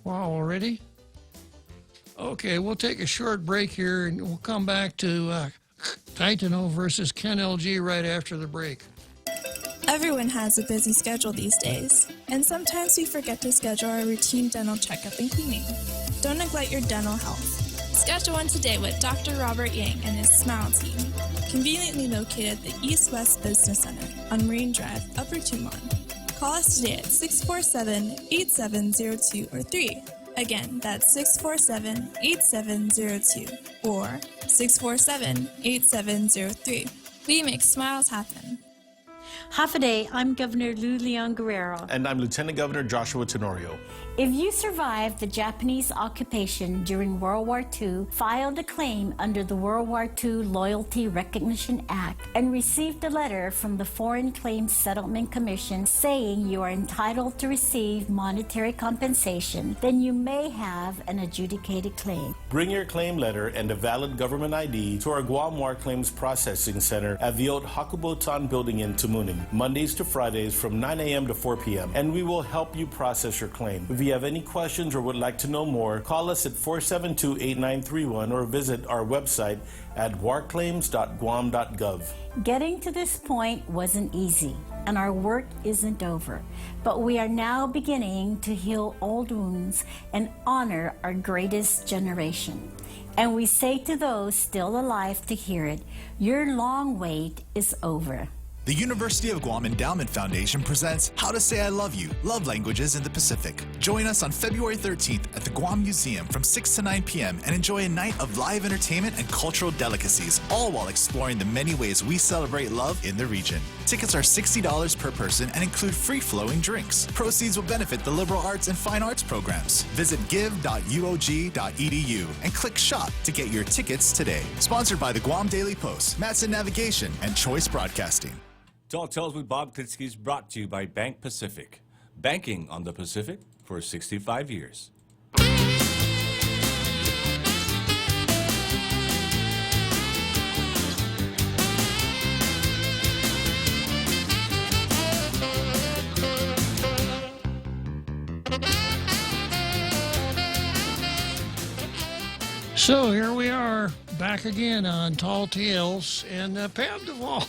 Wow, already? Okay, we'll take a short break here, and we'll come back to Titano versus Ken LG right after the break. Everyone has a busy schedule these days, and sometimes we forget to schedule our routine dental checkup and cleaning. Don't neglect your dental health. Schedule one today with Dr. Robert Yang and his Smile Team, conveniently located at the East West Business Center on Marine Drive, Upper Tumon. Call us today at 647-8702 or 3. Again, that's 647-8702 or 647-8703. We make smiles happen. Half a day, I'm Governor Lou Leon Guerrero. And I'm Lieutenant Governor Joshua Tenorio. If you survived the Japanese occupation during World War II, filed a claim under the World War II Loyalty Recognition Act, and received a letter from the Foreign Claims Settlement Commission saying you are entitled to receive monetary compensation, then you may have an adjudicated claim. Bring your claim letter and a valid government ID to our Guam War Claims Processing Center at the old Hakubotan building in Tamuning, Mondays to Fridays from 9 a.m. to 4 p.m., and we will help you process your claim. If you have any questions or would like to know more, call us at 472-8931 or visit our website at warclaims.guam.gov. Getting to this point wasn't easy, and our work isn't over. But we are now beginning to heal old wounds and honor our greatest generation. And we say to those still alive to hear it, your long wait is over. The University of Guam Endowment Foundation presents How to Say I Love You, Love Languages in the Pacific. Join us on February 13th at the Guam Museum from 6 to 9 p.m. and enjoy a night of live entertainment and cultural delicacies, all while exploring the many ways we celebrate love in the region. Tickets are $60 per person and include free-flowing drinks. Proceeds will benefit the liberal arts and fine arts programs. Visit give.uog.edu and click Shop to get your tickets today. Sponsored by the Guam Daily Post, Matson Navigation, and Choice Broadcasting. Tall Tales with Bob Klitzkie is brought to you by Bank Pacific. Banking on the Pacific for 65 years. So here we are back again on Tall Tales, and Pam Duvall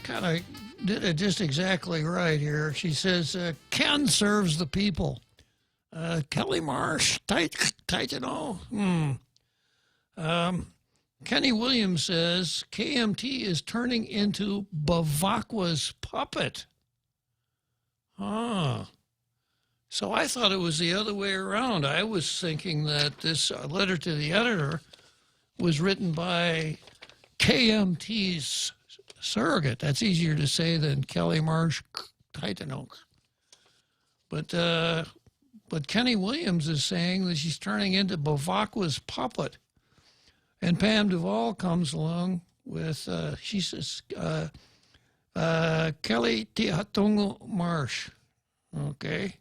kind of did it just exactly right here. She says, Ken serves the people. Kelly Marsh, Titano. Kenny Williams says, KMT is turning into Bavakwa's puppet. So I thought it was the other way around. I was thinking that this letter to the editor was written by KMT's surrogate. That's easier to say than Kelly Marsh Titanoak. But Kenny Williams is saying that she's turning into Bavakwa's puppet. And Pam Duvall comes along with, she says, Kelly Tihatungo Marsh. Okay.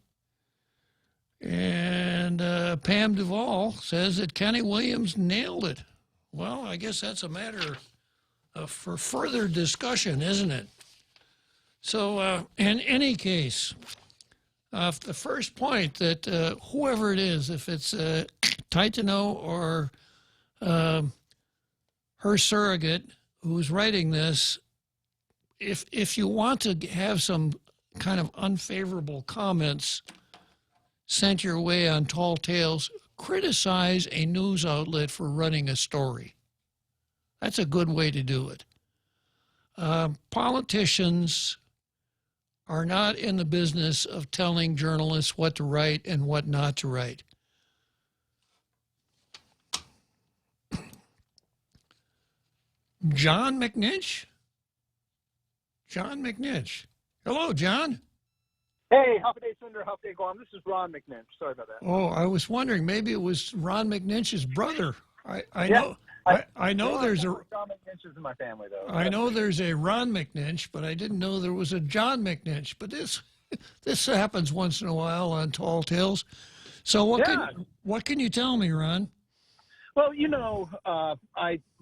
And Pam Duvall says that Kenny Williams nailed it. Well, I guess that's a matter for further discussion, isn't it? So, in any case, the first point that whoever it is, if it's Titano or her surrogate who's writing this, if you want to have some kind of unfavorable comments sent your way on Tall Tales, criticize a news outlet for running a story. That's a good way to do it. Politicians are not in the business of telling journalists what to write and what not to write. John McNinch? John McNinch. Hello, John. Hey, Half a Day Cinder, Half a Day Guam. This is Ron McNinch. Sorry about that. Oh, I was wondering, maybe it was Ron McNinch's brother. I know there's a John McNinch is in my family, though. I know there's a Ron McNinch, but I didn't know there was a John McNinch. But this This happens once in a while on Tall Tales. So what can you tell me, Ron? Well, you know,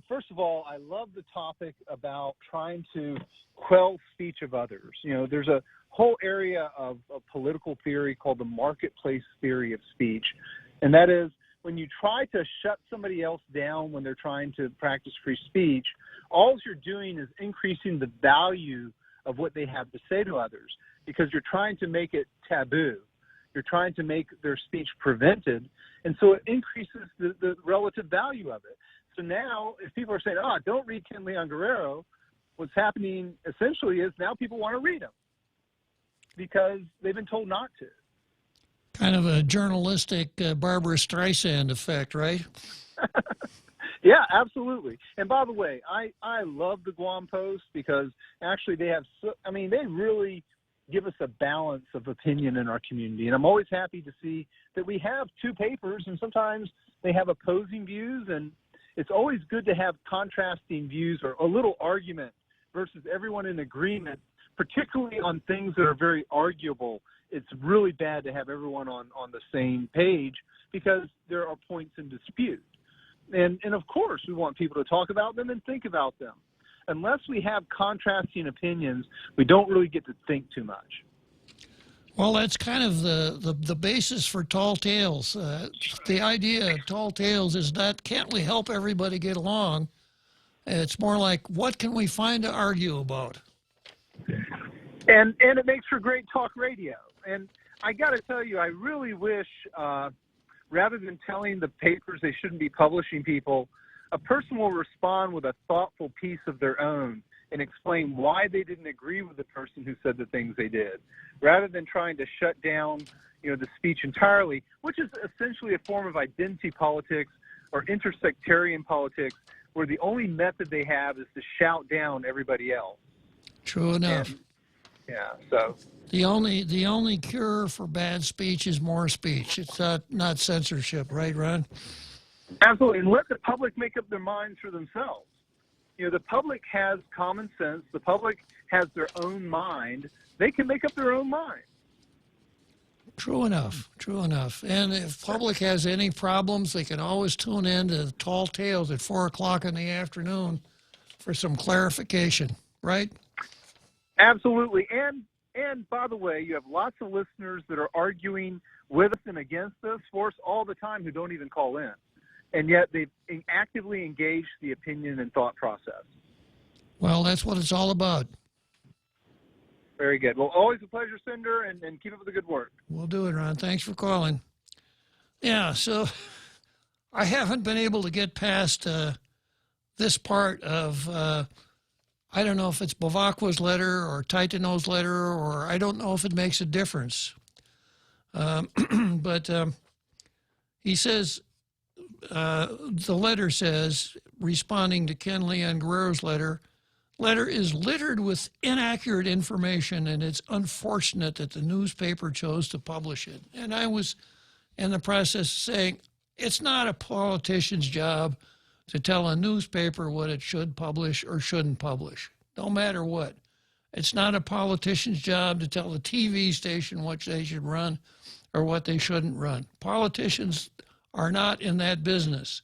first of all, I love the topic about trying to quell speech of others. You know, there's a whole area of political theory called the marketplace theory of speech, and that is when you try to shut somebody else down when they're trying to practice free speech, all you're doing is increasing the value of what they have to say to others, because you're trying to make it taboo. You're trying to make their speech prevented, and so it increases the relative value of it. So now, if people are saying, don't read Ken Leon Guerrero, what's happening essentially is now people want to read him because they've been told not to. Kind of a journalistic Barbara Streisand effect, right? Yeah, absolutely. And by the way, I love the Guam Post because actually they have, they really give us a balance of opinion in our community. And I'm always happy to see that we have two papers, and sometimes they have opposing views, and it's always good to have contrasting views or a little argument versus everyone in agreement, particularly on things that are very arguable. It's really bad to have everyone on the same page because there are points in dispute. And of course, we want people to talk about them and think about them. Unless we have contrasting opinions, we don't really get to think too much. Well, that's kind of the basis for Tall Tales. The idea of Tall Tales is that can't we help everybody get along? It's more like, what can we find to argue about? And it makes for great talk radio. And I got to tell you, I really wish, rather than telling the papers they shouldn't be publishing people, a person will respond with a thoughtful piece of their own and explain why they didn't agree with the person who said the things they did, rather than trying to shut down, the speech entirely, which is essentially a form of identity politics or intersectarian politics, where the only method they have is to shout down everybody else. True enough. So the only cure for bad speech is more speech. It's not censorship, right, Ron? Absolutely, and let the public make up their minds for themselves. The public has common sense. The public has their own mind. They can make up their own mind. True enough. And if public has any problems, they can always tune in to Tall Tales at 4 o'clock in the afternoon for some clarification, right? Absolutely. And by the way, you have lots of listeners that are arguing with us and against us for us all the time who don't even call in. And yet they've actively engaged the opinion and thought process. Well, that's what it's all about. Very good. Well, always a pleasure, Cinder, and keep up the good work. We'll do it, Ron. Thanks for calling. Yeah, so I haven't been able to get past this part of, I don't know if it's Bavacqua's letter or Titano's letter, or I don't know if it makes a difference. But he says, the letter says, responding to Ken Leon Guerrero's letter is littered with inaccurate information, and it's unfortunate that the newspaper chose to publish it. And I was in the process of saying, it's not a politician's job to tell a newspaper what it should publish or shouldn't publish, no matter what. It's not a politician's job to tell a TV station what they should run or what they shouldn't run. Politicians are not in that business.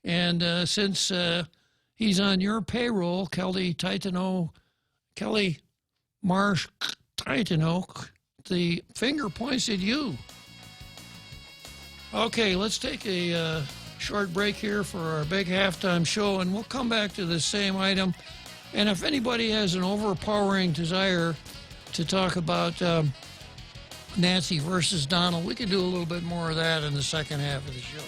And since he's on your payroll, Kelly Marsh Titano, the finger points at you. Okay, let's take a short break here for our big halftime show, and we'll come back to the same item. And if anybody has an overpowering desire to talk about Nancy versus Donald, we can do a little bit more of that in the second half of the show.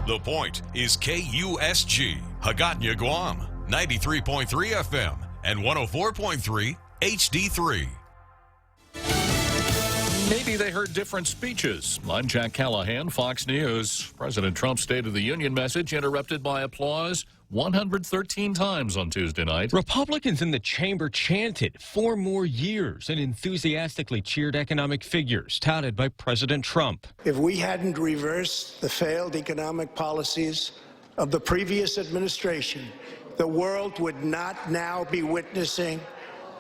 The Point is KUSG. Hagåtña, Guam, 93.3 FM and 104.3 HD3. Maybe they heard different speeches. I'm Jack Callahan, Fox News. President Trump's State of the Union message interrupted by applause 113 times on Tuesday night. Republicans in the chamber chanted 4 more years and enthusiastically cheered economic figures touted by President Trump. If we hadn't reversed the failed economic policies of the previous administration, the world would not now be witnessing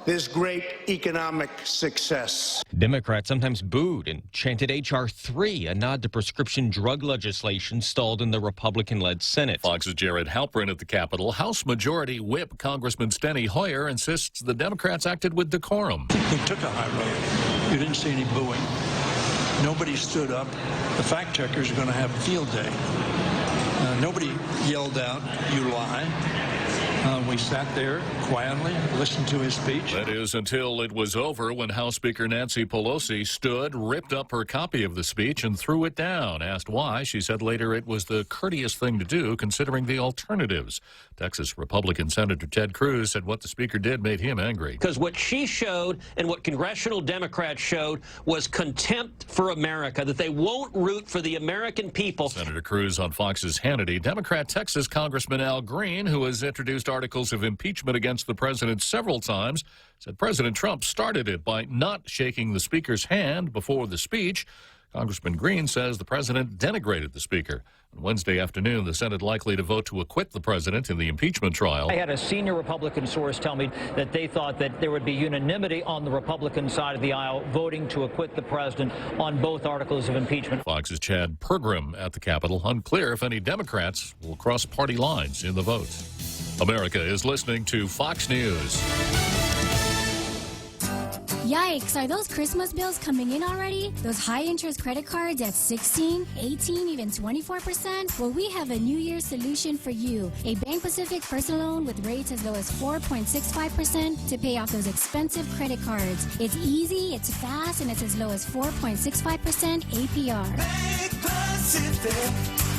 this great economic success. Democrats sometimes booed and chanted H.R. 3, a nod to prescription drug legislation stalled in the Republican-led Senate. Fox's Jared Halpern at the Capitol. House Majority Whip Congressman Steny Hoyer insists the Democrats acted with decorum. We took a high road. You didn't see any booing. Nobody stood up. The fact checkers are going to have a field day. Nobody yelled out, "You lie." We sat there quietly, listened to his speech. That is until it was over, when House Speaker Nancy Pelosi stood, ripped up her copy of the speech, and threw it down. Asked why, she said later it was the courteous thing to do, considering the alternatives. Texas Republican Senator Ted Cruz said what the speaker did made him angry. Because what she showed and what congressional Democrats showed was contempt for America, that they won't root for the American people. Senator Cruz on Fox's Hannity. Democrat Texas Congressman Al Green, who has introduced articles of impeachment against the president several times, said President Trump started it by not shaking the speaker's hand before the speech. Congressman Green says the president denigrated the speaker. On Wednesday afternoon, the Senate likely to vote to acquit the president in the impeachment trial. I had a senior Republican source tell me that they thought that there would be unanimity on the Republican side of the aisle voting to acquit the president on both articles of impeachment. Fox's Chad Pergram at the Capitol. Unclear if any Democrats will cross party lines in the vote. America is listening to Fox News. Yikes, are those Christmas bills coming in already? Those high-interest credit cards at 16, 18, even 24%? Well, we have a New Year's solution for you. A Bank Pacific personal loan with rates as low as 4.65% to pay off those expensive credit cards. It's easy, it's fast, and it's as low as 4.65% APR. Bank Pacific,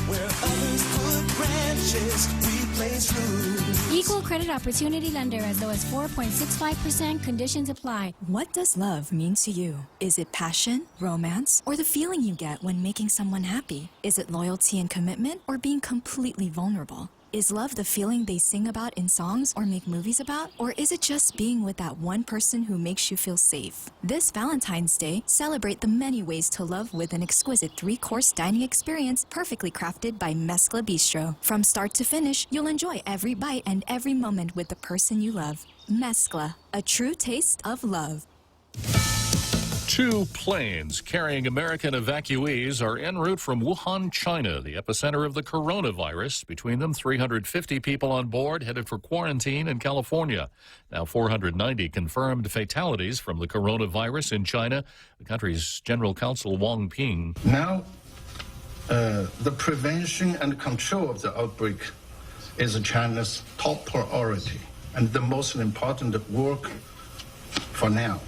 where others put branches, we place roots. Equal credit opportunity lender as low as 4.65%. Conditions apply. What does love mean to you? Is it passion, romance, or the feeling you get when making someone happy? Is it loyalty and commitment, or being completely vulnerable? Is love the feeling they sing about in songs or make movies about? Or is it just being with that one person who makes you feel safe? This Valentine's Day, celebrate the many ways to love with an exquisite 3-course dining experience perfectly crafted by Mezcla Bistro. From start to finish, you'll enjoy every bite and every moment with the person you love. Mezcla, a true taste of love. 2 planes carrying American evacuees are en route from Wuhan, China, the epicenter of the coronavirus. Between them, 350 people on board headed for quarantine in California. Now 490 confirmed fatalities from the coronavirus in China. The country's General Counsel Wang Ping. Now, the prevention and control of the outbreak is China's top priority and the most important work for now.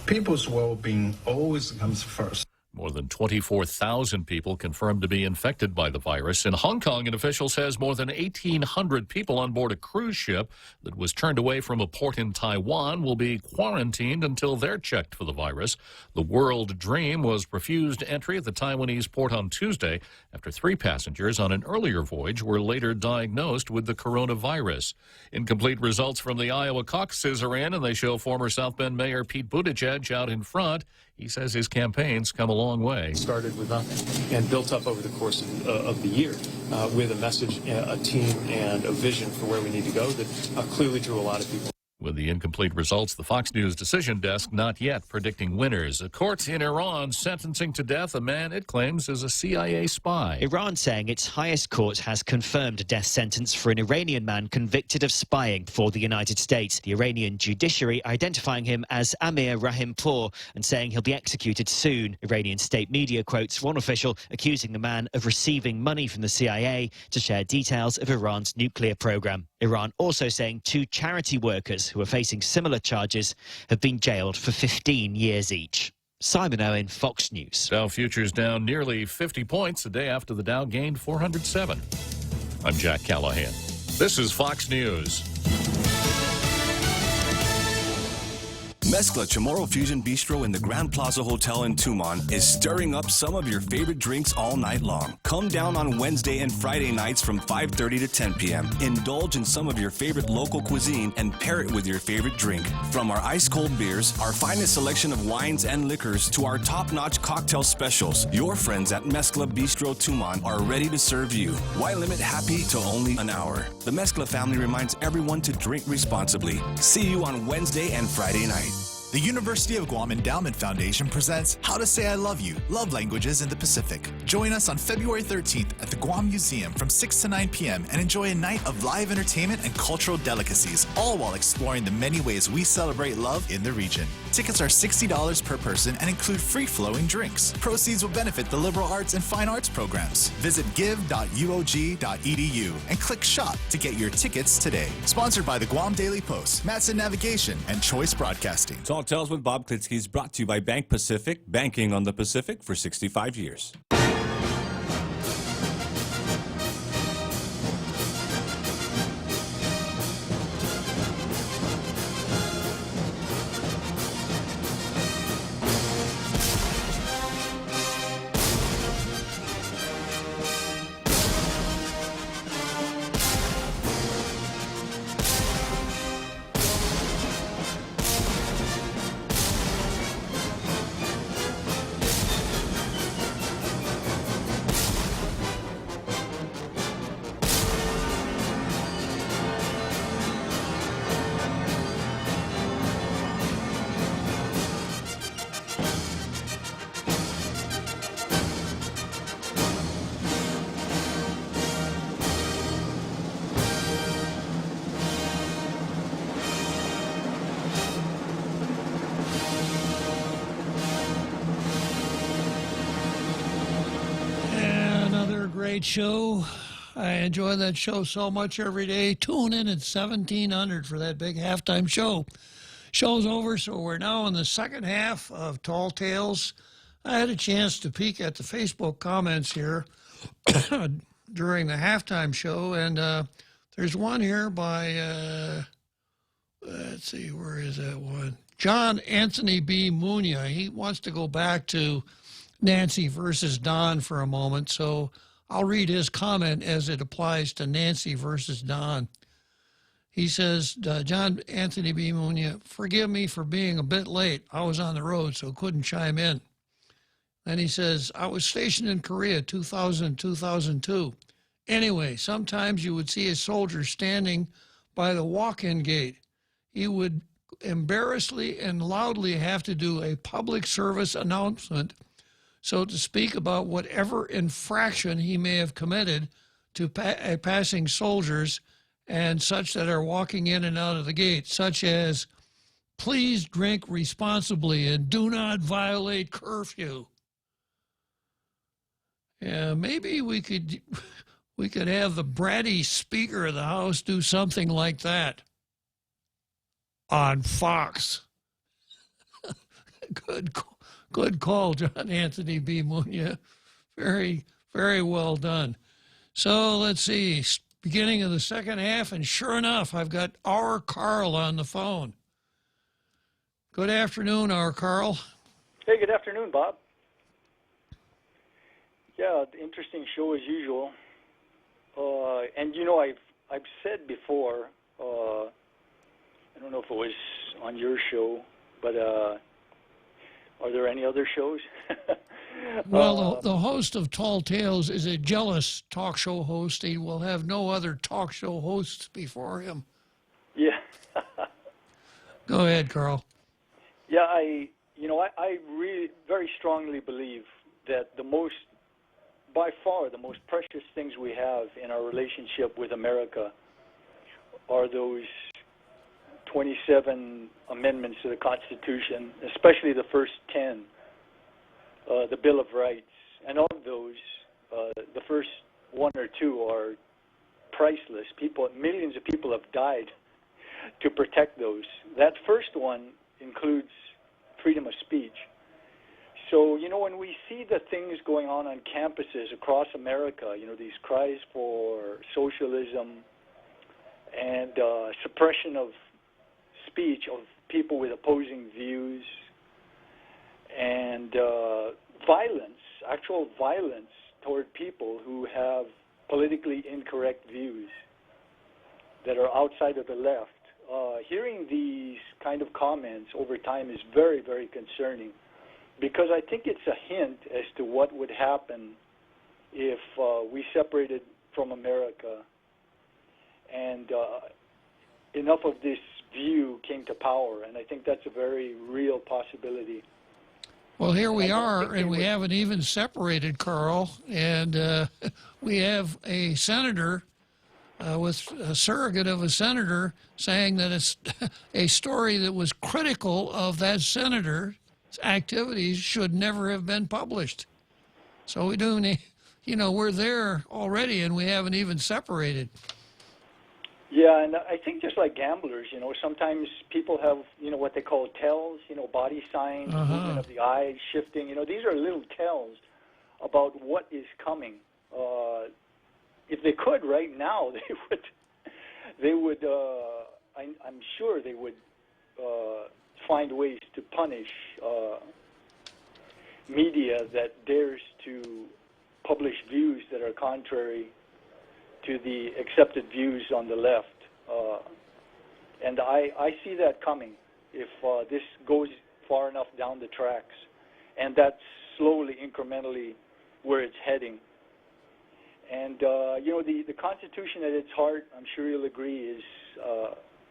People's well-being always comes first. More than 24,000 people confirmed to be infected by the virus. In Hong Kong, an official says more than 1,800 people on board a cruise ship that was turned away from a port in Taiwan will be quarantined until they're checked for the virus. The World Dream was refused entry at the Taiwanese port on Tuesday after 3 passengers on an earlier voyage were later diagnosed with the coronavirus. Incomplete results from the Iowa caucuses are in, and they show former South Bend Mayor Pete Buttigieg out in front. He says his campaign's come a long way. Started with nothing and built up over the course of the year with a message, a team, and a vision for where we need to go that clearly drew a lot of people. With the incomplete results, the Fox News decision desk not yet predicting winners. A court in Iran sentencing to death a man it claims is a CIA spy. Iran saying its highest court has confirmed a death sentence for an Iranian man convicted of spying for the United States. The Iranian judiciary identifying him as Amir Rahimpour and saying he'll be executed soon. Iranian state media quotes one official accusing the man of receiving money from the CIA to share details of Iran's nuclear program. Iran also saying 2 charity workers who are facing similar charges have been jailed for 15 years each. Simon Owen, Fox News. Dow futures down nearly 50 points a day after the Dow gained 407. I'm Jack Callahan. This is Fox News. Mezcla Chamorro Fusion Bistro in the Grand Plaza Hotel in Tumon is stirring up some of your favorite drinks all night long. Come down on Wednesday and Friday nights from 5:30 to 10 p.m. Indulge in some of your favorite local cuisine and pair it with your favorite drink. From our ice-cold beers, our finest selection of wines and liquors, to our top-notch cocktail specials, your friends at Mezcla Bistro Tumon are ready to serve you. Why limit happy to only an hour? The Mezcla family reminds everyone to drink responsibly. See you on Wednesday and Friday night. The University of Guam Endowment Foundation presents How to Say I Love You, Love Languages in the Pacific. Join us on February 13th at the Guam Museum from 6 to 9 p.m. and enjoy a night of live entertainment and cultural delicacies, all while exploring the many ways we celebrate love in the region. Tickets are $60 per person and include free-flowing drinks. Proceeds will benefit the liberal arts and fine arts programs. Visit give.uog.edu and click Shop to get your tickets today. Sponsored by the Guam Daily Post, Matson Navigation, and Choice Broadcasting. Tall Tales with Bob Klitzkie is brought to you by Bank Pacific, banking on the Pacific for 65 years. Great show. I enjoy that show so much every day. Tune in at 1700 for that big halftime show. Show's over, so we're now in the second half of Tall Tales. I had a chance to peek at the Facebook comments here during the halftime show, and there's one here by, let's see, where is that one? John Anthony B. Munya. He wants to go back to Nancy versus Don for a moment, so I'll read his comment as it applies to Nancy versus Don. He says, John Anthony B. Munya, forgive me for being a bit late. I was on the road, so couldn't chime in. Then he says, I was stationed in Korea 2000-2002. Anyway, sometimes you would see a soldier standing by the walk-in gate. He would embarrassingly and loudly have to do a public service announcement, so to speak, about whatever infraction he may have committed to passing soldiers and such that are walking in and out of the gate, such as, please drink responsibly and do not violate curfew. Yeah, maybe we could have the bratty Speaker of the House do something like that on Fox. Good call, John Anthony B. Munya. Very, very well done. So let's see, beginning of the second half, and sure enough, I've got our Carl on the phone. Good afternoon, our Carl. Hey, good afternoon, Bob. Yeah, interesting show as usual. And you know, I've said before, I don't know if it was on your show, but are there any other shows? Well, the host of Tall Tales is a jealous talk show host. He will have no other talk show hosts before him. Yeah. Go ahead, Carl. Yeah, I really very strongly believe that by far the most precious things we have in our relationship with America are those 27 amendments to the Constitution, especially the first 10, the Bill of Rights. And of those, the first one or two are priceless. Millions of people have died to protect those. That first one includes freedom of speech. So, you know, when we see the things going on campuses across America, you know, these cries for socialism, and suppression of speech of people with opposing views, and violence, actual violence toward people who have politically incorrect views that are outside of the left. Hearing these kind of comments over time is very, very concerning, because I think it's a hint as to what would happen if we separated from America and enough of this view came to power, and I think that's a very real possibility. Well, here we are, and we haven't even separated, Carl, and we have a senator with a surrogate of a senator saying that it's a story that was critical of that senator's activities should never have been published. So we do need, you know, we're there already, and we haven't even separated. Yeah, and I think just like gamblers, you know, sometimes people have, you know, what they call tells, you know, body signs, movement of the eyes, shifting. You know, these are little tells about what is coming. If they could right now, they would. I'm sure they would find ways to punish media that dares to publish views that are contrary to the accepted views on the left. And I see that coming if this goes far enough down the tracks. And that's slowly, incrementally where it's heading. And, you know, the Constitution at its heart, I'm sure you'll agree, is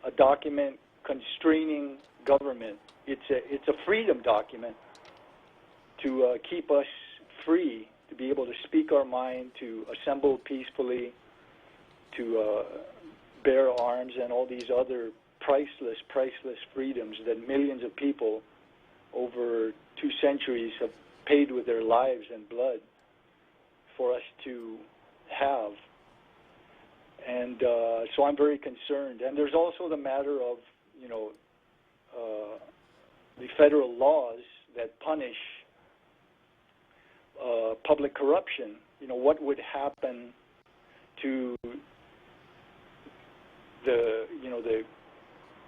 a document constraining government. It's a freedom document to keep us free, to be able to speak our mind, to assemble peacefully, to bear arms, and all these other priceless freedoms that millions of people over 2 centuries have paid with their lives and blood for us to have. And so I'm very concerned. And there's also the matter of, you know, the federal laws that punish public corruption. You know, what would happen to the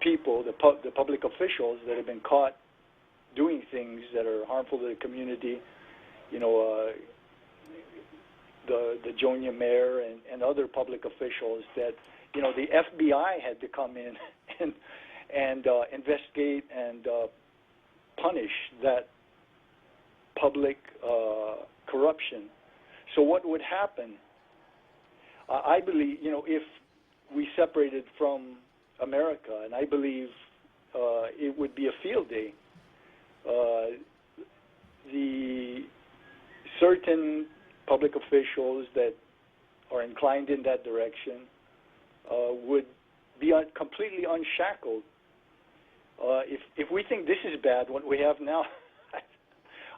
people, the public officials that have been caught doing things that are harmful to the community, you know, the Jonia mayor and other public officials that, you know, the FBI had to come in and investigate and punish that public corruption. So what would happen? I believe, you know, if we separated from America, and I believe it would be a field day. The certain public officials that are inclined in that direction would be completely unshackled. If we think this is bad, what we have now,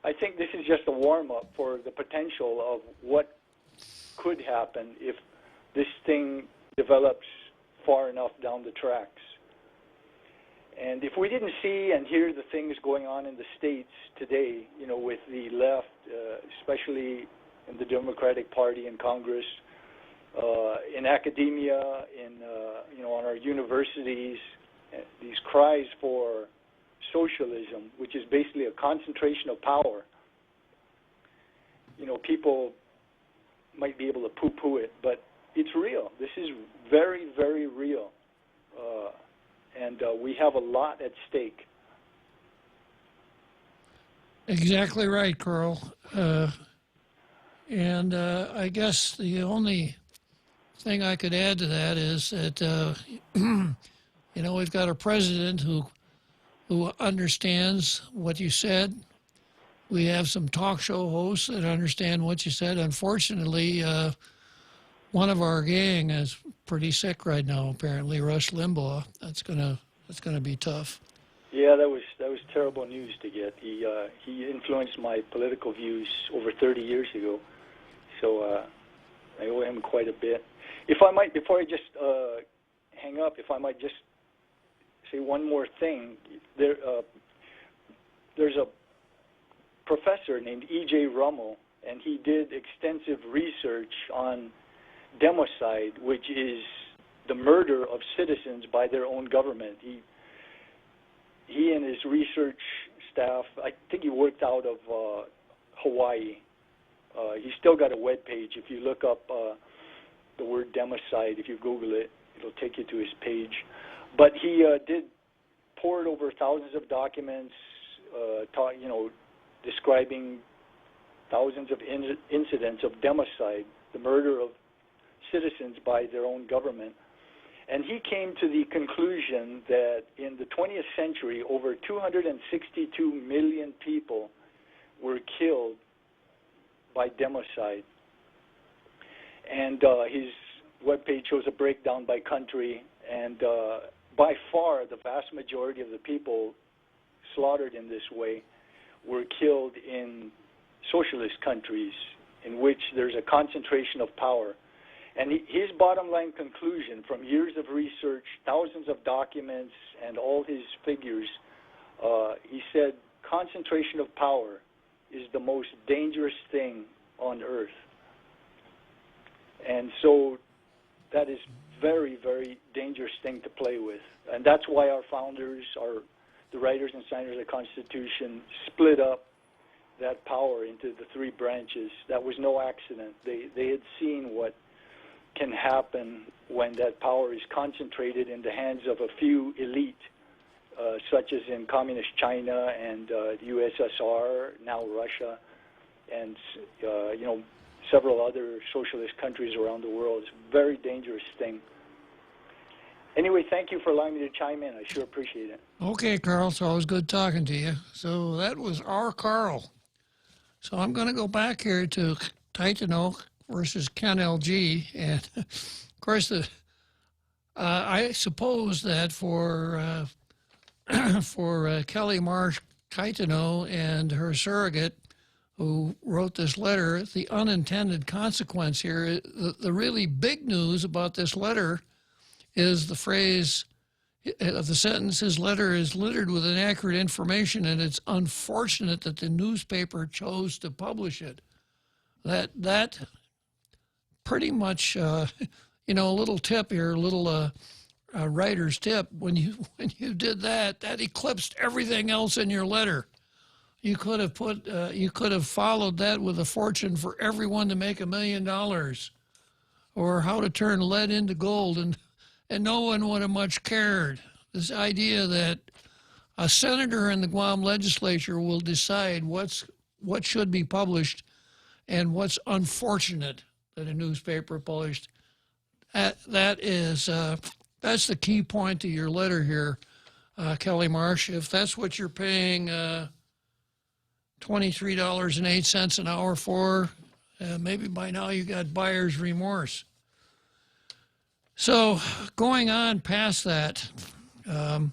I think this is just a warm-up for the potential of what could happen if this thing develops far enough down the tracks. And if we didn't see and hear the things going on in the States today, you know, with the left, especially in the Democratic Party in Congress, in academia, you know, on our universities, these cries for socialism, which is basically a concentration of power, you know, people might be able to poo-poo it, but it's real. This is very, very real. And we have a lot at stake. Exactly right, Carl. And I guess the only thing I could add to that is that, you know, we've got a president who understands what you said. We have some talk show hosts that understand what you said. Unfortunately, one of our gang is pretty sick right now. Apparently, Rush Limbaugh. That's gonna be tough. Yeah, that was terrible news to get. He influenced my political views over 30 years ago, so I owe him quite a bit. If I might, before I just hang up, if I might just say one more thing. There's a professor named E.J. Rummel, and he did extensive research on democide, which is the murder of citizens by their own government. He and his research staff, I think he worked out of Hawaii. He's still got a web page. If you look up the word democide, if you Google it, it'll take you to his page. But he poured over thousands of documents, describing thousands of incidents of democide, the murder of citizens by their own government. And he came to the conclusion that in the 20th century, over 262 million people were killed by democide. And his webpage shows a breakdown by country, and by far the vast majority of the people slaughtered in this way were killed in socialist countries in which there's a concentration of power. And his bottom line conclusion from years of research, thousands of documents, and all his figures, he said concentration of power is the most dangerous thing on earth. And so that is very, very dangerous thing to play with. And that's why our founders, the writers and signers of the Constitution, split up that power into the three branches. That was no accident. They had seen what can happen when that power is concentrated in the hands of a few elite, such as in communist China and the USSR, now Russia, and several other socialist countries around the world. It's a very dangerous thing. Anyway, thank you for allowing me to chime in. I sure appreciate it. Okay, Carl, it's always good talking to you. So that was our Carl. So I'm going to go back here to Titano versus Ken LG. And, of course, I suppose that for Kelly Marsh Titano and her surrogate who wrote this letter, the unintended consequence here, the really big news about this letter is the phrase of the sentence, his letter is littered with inaccurate information and it's unfortunate that the newspaper chose to publish it. That pretty much, a little tip here, a little writer's tip. When you did that, that eclipsed everything else in your letter. You could have followed that with a fortune for everyone to make $1 million, or how to turn lead into gold, and no one would have much cared. This idea that a senator in the Guam legislature will decide what should be published and what's unfortunate that a newspaper published. That's the key point to your letter here, Kelly Marsh. If that's what you're paying $23.08 an hour for, maybe by now you got buyer's remorse. So going on past that, the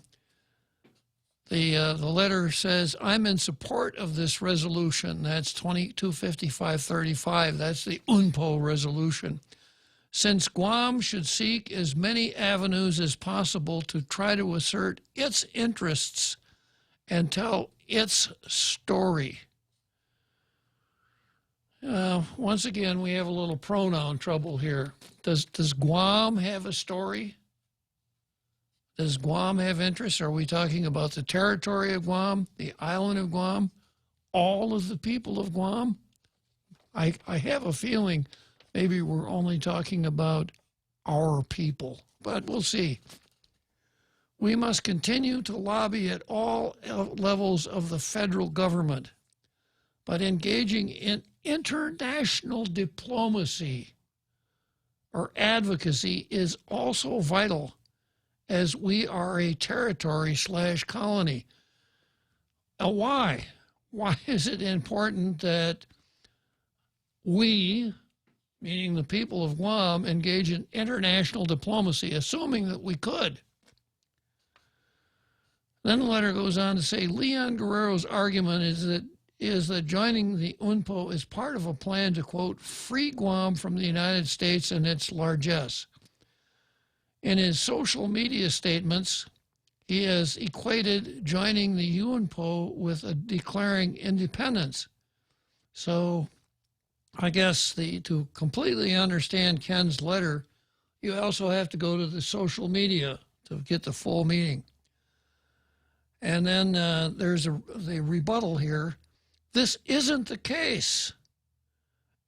letter says, I'm in support of this resolution. That's 2255-35. That's the UNPO resolution. Since Guam should seek as many avenues as possible to try to assert its interests and tell its story. Once again, we have a little pronoun trouble here. Does Guam have a story? Does Guam have interests? Are we talking about the territory of Guam, the island of Guam, all of the people of Guam? I have a feeling maybe we're only talking about our people, but we'll see. We must continue to lobby at all levels of the federal government, but engaging in international diplomacy or advocacy is also vital, as we are a territory/colony. Why? Why is it important that we, meaning the people of Guam, engage in international diplomacy, assuming that we could? Then the letter goes on to say, Leon Guerrero's argument is that joining the UNPO is part of a plan to, quote, free Guam from the United States and its largesse. In his social media statements, he has equated joining the UNPO with declaring independence. So I guess to completely understand Ken's letter, You also have to go to the social media to get the full meaning. And then there's the rebuttal here. This isn't the case.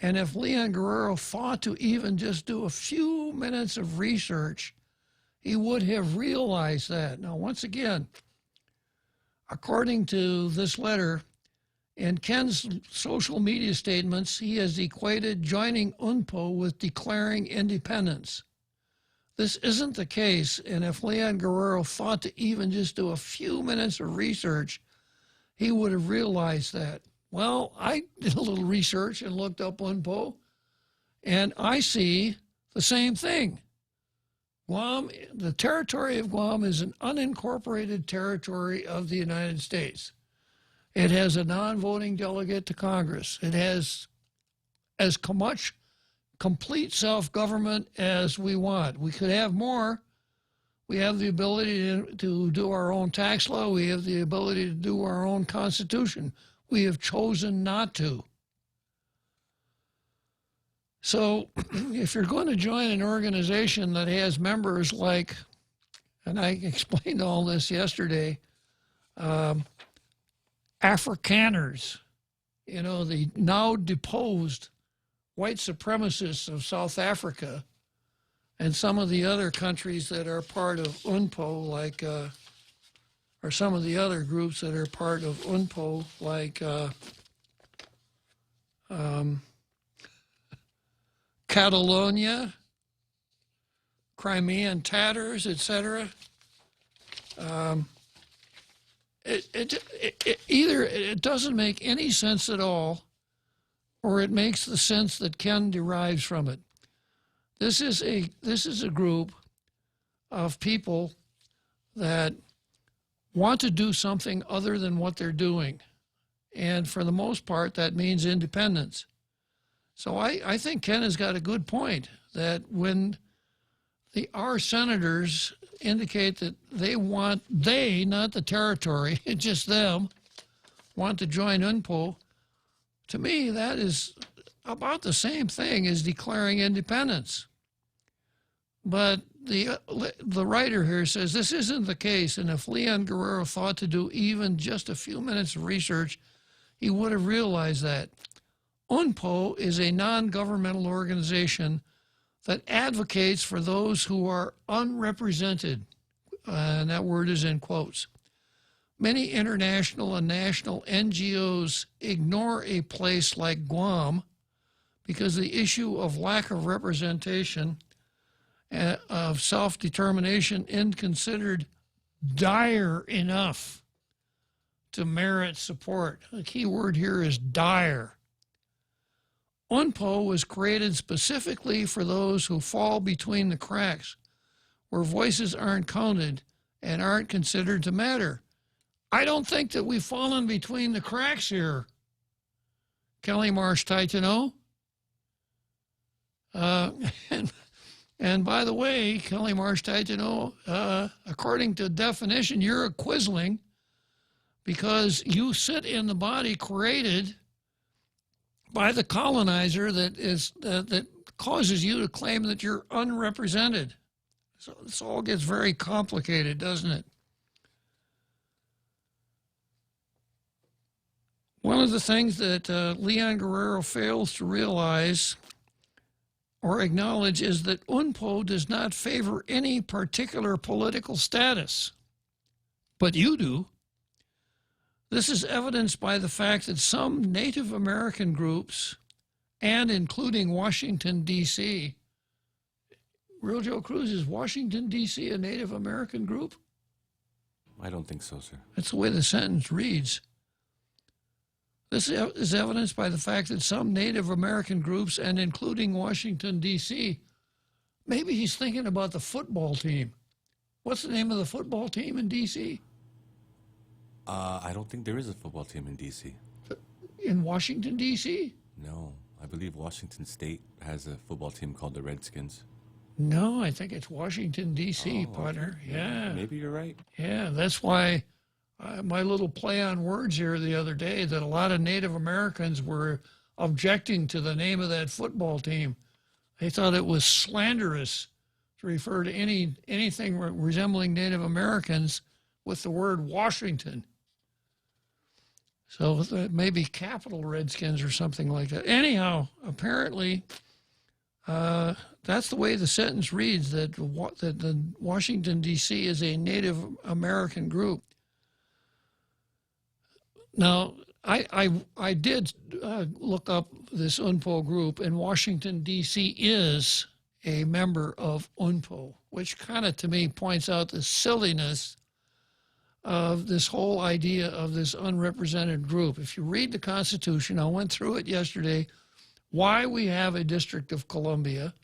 And if Leon Guerrero thought to even just do a few minutes of research, he would have realized that. Now, once again, according to this letter, in Ken's social media statements, he has equated joining UNPO with declaring independence. This isn't the case, and if Leon Guerrero thought to even just do a few minutes of research, he would have realized that. Well, I did a little research and looked up UNPO, and I see the same thing. Guam, the territory of Guam is an unincorporated territory of the United States. It has a non-voting delegate to Congress. It has as much complete self-government as we want. We could have more. We have the ability to do our own tax law. We have the ability to do our own constitution. We have chosen not to. So if you're going to join an organization that has members like, and I explained all this yesterday, Afrikaners, you know, the now deposed white supremacists of South Africa, and some of the other countries that are part of UNPO, like, or some of the other groups that are part of UNPO, like Catalonia, Crimean Tatars, etc. Either it doesn't make any sense at all, or it makes the sense that Ken derives from it. This is a group of people that want to do something other than what they're doing. And for the most part, that means independence. So I think Ken has got a good point that when our senators indicate that they, not the territory, just them, want to join UNPO, to me, that is about the same thing as declaring independence. But the writer here says this isn't the case, and if Leon Guerrero thought to do even just a few minutes of research, he would have realized that. UNPO is a non-governmental organization that advocates for those who are unrepresented, and that word is in quotes. Many international and national NGOs ignore a place like Guam because the issue of lack of representation of self-determination isn't considered dire enough to merit support. The key word here is dire. UNPO was created specifically for those who fall between the cracks, where voices aren't counted and aren't considered to matter. I don't think that we've fallen between the cracks here, Kelly Marsh Titano. And by the way, Kelly Marsh Titano, according to definition, you're a quisling because you sit in the body created by the colonizer that causes you to claim that you're unrepresented. So this all gets very complicated, doesn't it? One of the things that Leon Guerrero fails to realize or acknowledge is that UNPO does not favor any particular political status, but you do. This is evidenced by the fact that some Native American groups, and including Washington, D.C., Real Joe Cruz, is Washington, D.C. a Native American group? I don't think so, sir. That's the way the sentence reads. This is evidenced by the fact that some Native American groups, and including Washington, D.C., maybe he's thinking about the football team. What's the name of the football team in D.C.? I don't think there is a football team in D.C. In Washington, D.C.? No, I believe Washington State has a football team called the Redskins. No, I think it's Washington, D.C., partner. Okay. Yeah. Maybe you're right. Yeah, that's why my little play on words here the other day, that a lot of Native Americans were objecting to the name of that football team. They thought it was slanderous to refer to anything resembling Native Americans with the word Washington. So maybe Capital Redskins or something like that. Anyhow, apparently, that's the way the sentence reads, that the Washington, D.C. is a Native American group. Now, I did look up this UNPO group, and Washington, D.C. is a member of UNPO, which kind of, to me, points out the silliness of this whole idea of this unrepresented group. If you read the Constitution, I went through it yesterday, why we have a District of Columbia,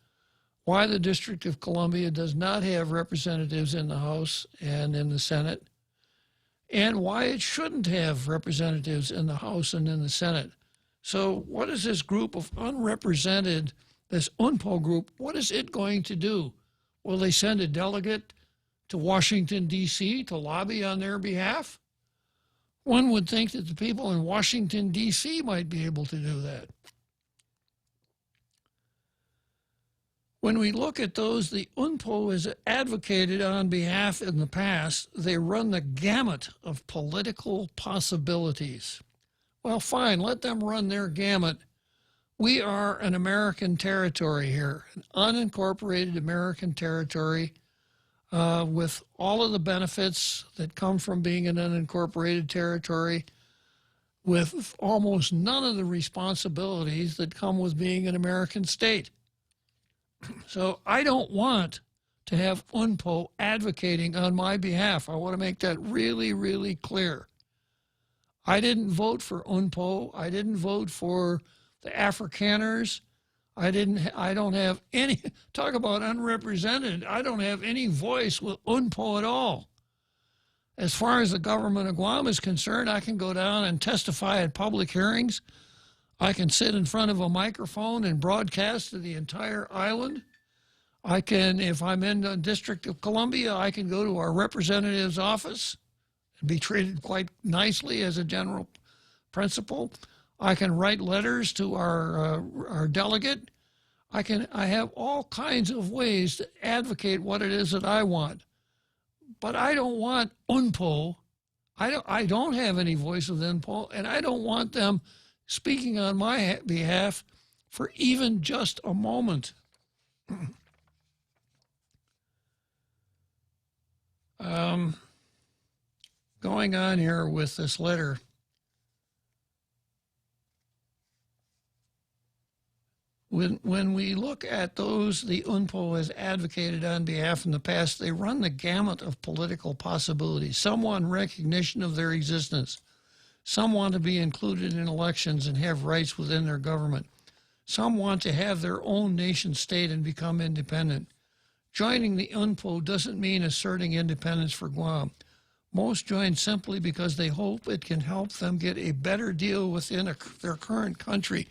why the District of Columbia does not have representatives in the House and in the Senate, and why it shouldn't have representatives in the House and in the Senate. So what is this group of unrepresented, this UNPO group, what is it going to do? Will they send a delegate to Washington, D.C. to lobby on their behalf? One would think that the people in Washington, D.C. might be able to do that. When we look at those the UNPO has advocated on behalf in the past, they run the gamut of political possibilities. Well, fine, let them run their gamut. We are an American territory here, an unincorporated American territory with all of the benefits that come from being an unincorporated territory, with almost none of the responsibilities that come with being an American state. So I don't want to have UNPO advocating on my behalf. I want to make that really, really clear. I didn't vote for UNPO. I didn't vote for the Afrikaners. I don't have any, talk about unrepresented, I don't have any voice with UNPO at all. As far as the government of Guam is concerned, I can go down and testify at public hearings. I can sit in front of a microphone and broadcast to the entire island. I can, if I'm in the District of Columbia, I can go to our representative's office and be treated quite nicely as a general principle. I can write letters to our delegate. I have all kinds of ways to advocate what it is that I want. But I don't want UNPO. I don't have any voice with UNPO, and I don't want them speaking on my behalf for even just a moment. Going on here with this letter. When we look at those the UNPO has advocated on behalf in the past, they run the gamut of political possibilities. Some want recognition of their existence. Some want to be included in elections and have rights within their government. Some want to have their own nation state and become independent. Joining the UNPO doesn't mean asserting independence for Guam. Most join simply because they hope it can help them get a better deal within their current country.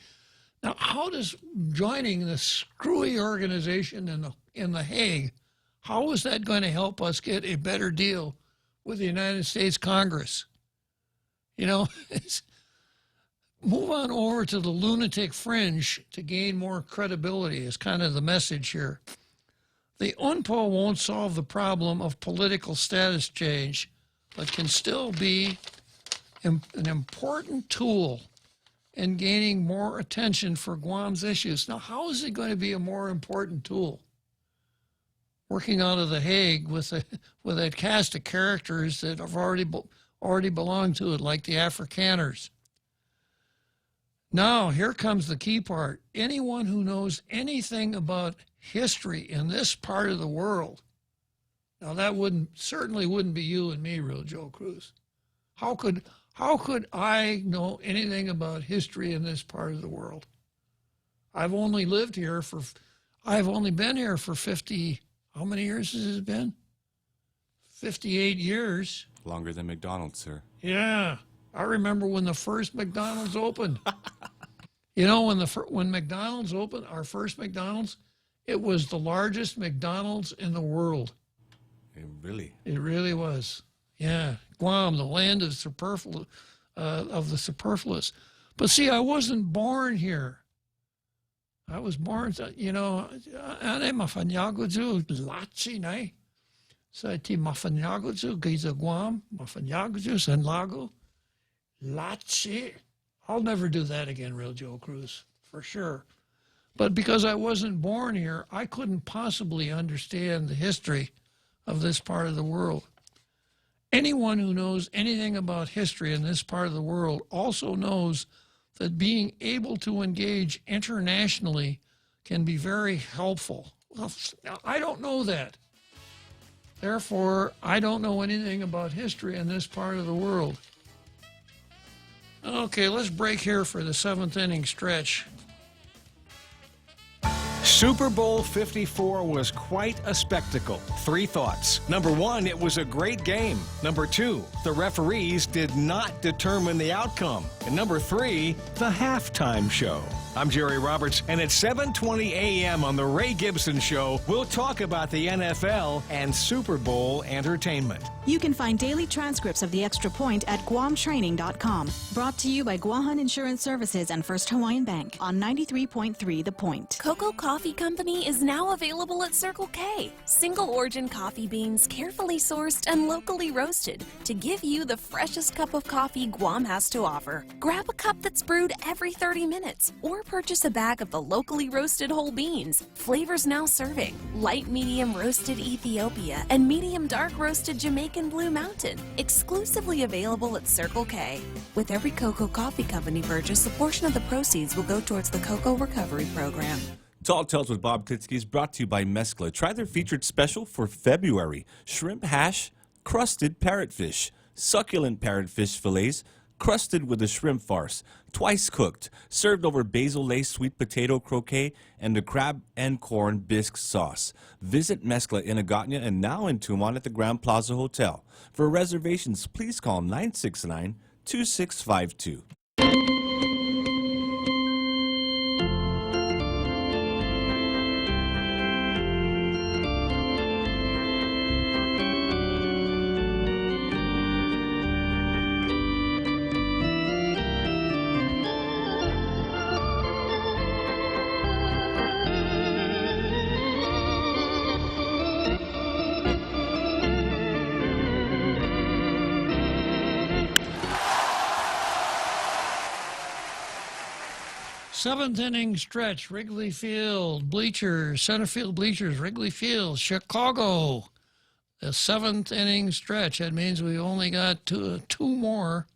Now, how does joining the screwy organization in The Hague, how is that going to help us get a better deal with the United States Congress? You know, move on over to the lunatic fringe to gain more credibility is kind of the message here. The UNPO won't solve the problem of political status change, but can still be an important tool in gaining more attention for Guam's issues. Now, how is it going to be a more important tool? Working out of The Hague with a cast of characters that have already belonged to it, like the Afrikaners. Now, here comes the key part. Anyone who knows anything about history in this part of the world, now that certainly wouldn't be you and me, real Joe Cruz. How could I know anything about history in this part of the world? I've only been here for 50, how many years has it been? 58 years. Longer than McDonald's, sir. Yeah. I remember when the first McDonald's opened. You know, when McDonald's opened, our first McDonald's, it was the largest McDonald's in the world. It really was. Yeah. Guam, the land of the superfluous. But see, I wasn't born here. I was born, you know, ane mafanyaguzu lachi nai. Sa ti mafanyaguzu giza Guam, mafanyaguzu san lago, lachi. I'll never do that again, Real Joe Cruz, for sure. But because I wasn't born here, I couldn't possibly understand the history of this part of the world. Anyone who knows anything about history in this part of the world also knows that being able to engage internationally can be very helpful. Well, I don't know that. Therefore, I don't know anything about history in this part of the world. Okay, let's break here for the seventh inning stretch. Super Bowl 54 was quite a spectacle. 3 thoughts. Number 1, it was a great game. Number 2, the referees did not determine the outcome. And number 3, the halftime show. I'm Jerry Roberts, and at 7:20 a.m. on The Ray Gibson Show, we'll talk about the NFL and Super Bowl entertainment. You can find daily transcripts of The Extra Point at GuamTraining.com. Brought to you by Guahan Insurance Services and First Hawaiian Bank on 93.3 The Point. Cocoa Coffee Company is now available at Circle K. Single origin coffee beans carefully sourced and locally roasted to give you the freshest cup of coffee Guam has to offer. Grab a cup that's brewed every 30 minutes or purchase a bag of the locally roasted whole beans. Flavors now serving: light medium roasted Ethiopia and medium dark roasted Jamaican Blue Mountain. Exclusively available at Circle K. With every Cocoa Coffee Company purchase, a portion of the proceeds will go towards the Cocoa Recovery Program. Tall Tales with Bob Klitzkie is brought to you by Mescla. Try their featured special for February. Shrimp hash, crusted parrotfish, succulent parrotfish fillets, crusted with a shrimp farce, twice cooked, served over basil lace sweet potato croquet, and the crab and corn bisque sauce. Visit Mescla in Agotnia and now in Tumon at the Grand Plaza Hotel. For reservations, please call 969-2652. Seventh inning stretch, Wrigley Field, bleachers, center field bleachers, Wrigley Field, Chicago. The seventh inning stretch. That means we only got two more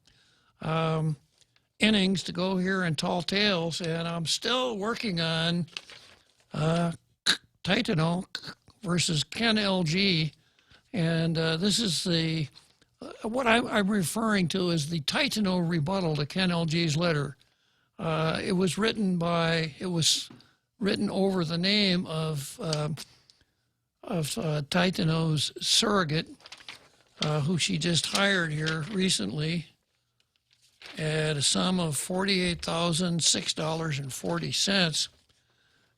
innings to go here in Tall Tales, and I'm still working on Titano versus Ken LG, and this is the what I'm referring to as the Titano rebuttal to Ken LG's letter. It was written over the name of Titano's surrogate, who she just hired here recently at a sum of $48,006.40.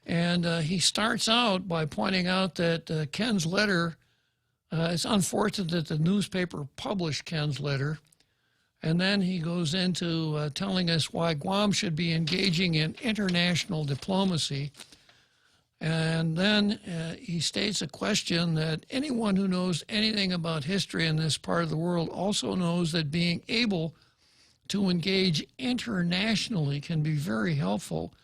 And he starts out by pointing out that Ken's letter, it's unfortunate that the newspaper published Ken's letter. And then he goes into telling us why Guam should be engaging in international diplomacy. And then he states a question that anyone who knows anything about history in this part of the world also knows that being able to engage internationally can be very helpful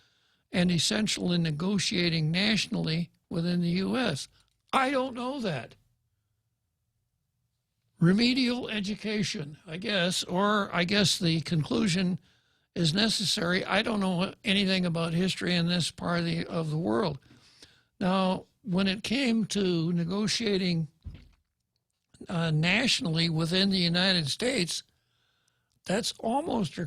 and essential in negotiating nationally within the U.S. I don't know that. Remedial education, I guess, or I guess the conclusion is necessary. I don't know anything about history in this part of the world. Now, when it came to negotiating nationally within the United States, that's almost a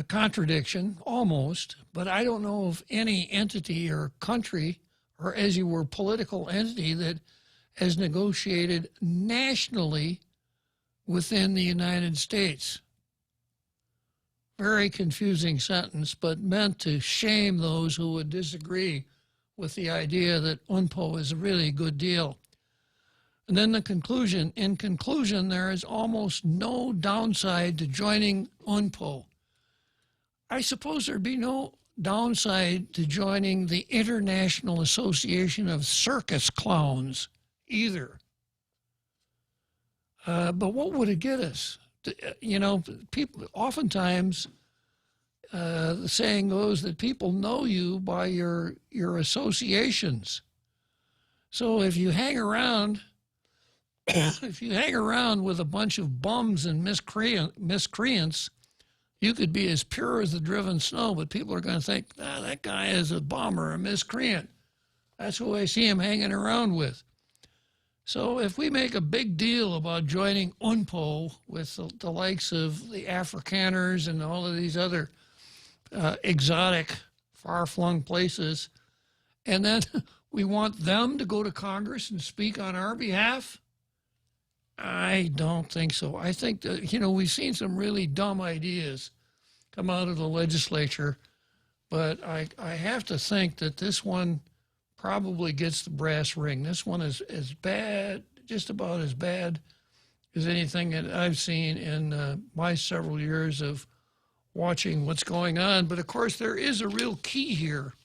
contradiction, almost, but I don't know of any entity or country, or as you were, political entity that has negotiated nationally within the United States. Very confusing sentence, but meant to shame those who would disagree with the idea that UNPO is a really good deal. And then the conclusion. In conclusion, there is almost no downside to joining UNPO. I suppose there'd be no downside to joining the International Association of Circus Clowns either. But what would it get us? You know, people oftentimes, the saying goes that people know you by your associations. So if you hang around, with a bunch of bums and miscreants, you could be as pure as the driven snow, but people are going to think, that guy is a bum or a miscreant. That's who I see him hanging around with. So if we make a big deal about joining UNPO with the likes of the Afrikaners and all of these other exotic, far-flung places, and then we want them to go to Congress and speak on our behalf, I don't think so. I think that, you know, we've seen some really dumb ideas come out of the legislature, but I have to think that this one probably gets the brass ring. This one is as bad, just about as bad as anything that I've seen in my several years of watching what's going on. But of course, there is a real key here.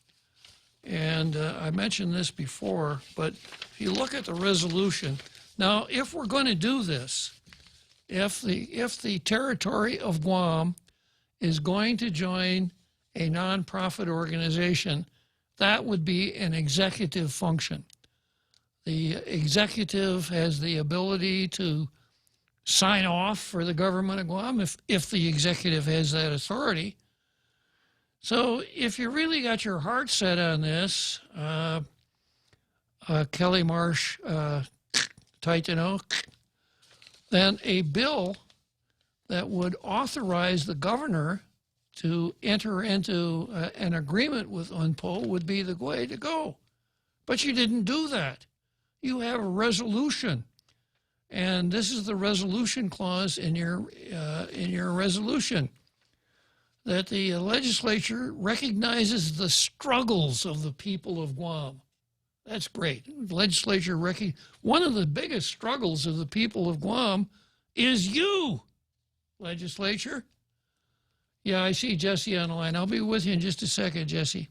And I mentioned this before, but if you look at the resolution, now, if we're going to do this, if the territory of Guam is going to join a nonprofit organization, that would be an executive function. The executive has the ability to sign off for the government of Guam if the executive has that authority. So if you really got your heart set on this, Kelly Marsh, Titano, then a bill that would authorize the governor to enter into an agreement with UNPO would be the way to go. But you didn't do that. You have a resolution. And this is the resolution clause in your resolution, that the legislature recognizes the struggles of the people of Guam. That's great. The legislature one of the biggest struggles of the people of Guam is you, legislature. Yeah, I see Jesse on the line. I'll be with you in just a second, Jesse.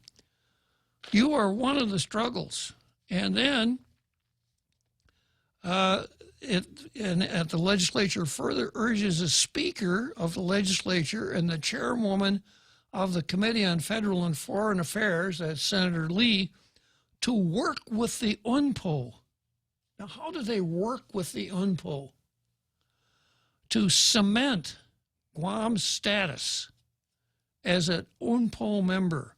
You are one of the struggles. And then the legislature further urges the Speaker of the legislature and the chairwoman of the Committee on Federal and Foreign Affairs, that's Senator Lee, to work with the UNPO. Now, how do they work with the UNPO? To cement Guam's status as an UNPO member.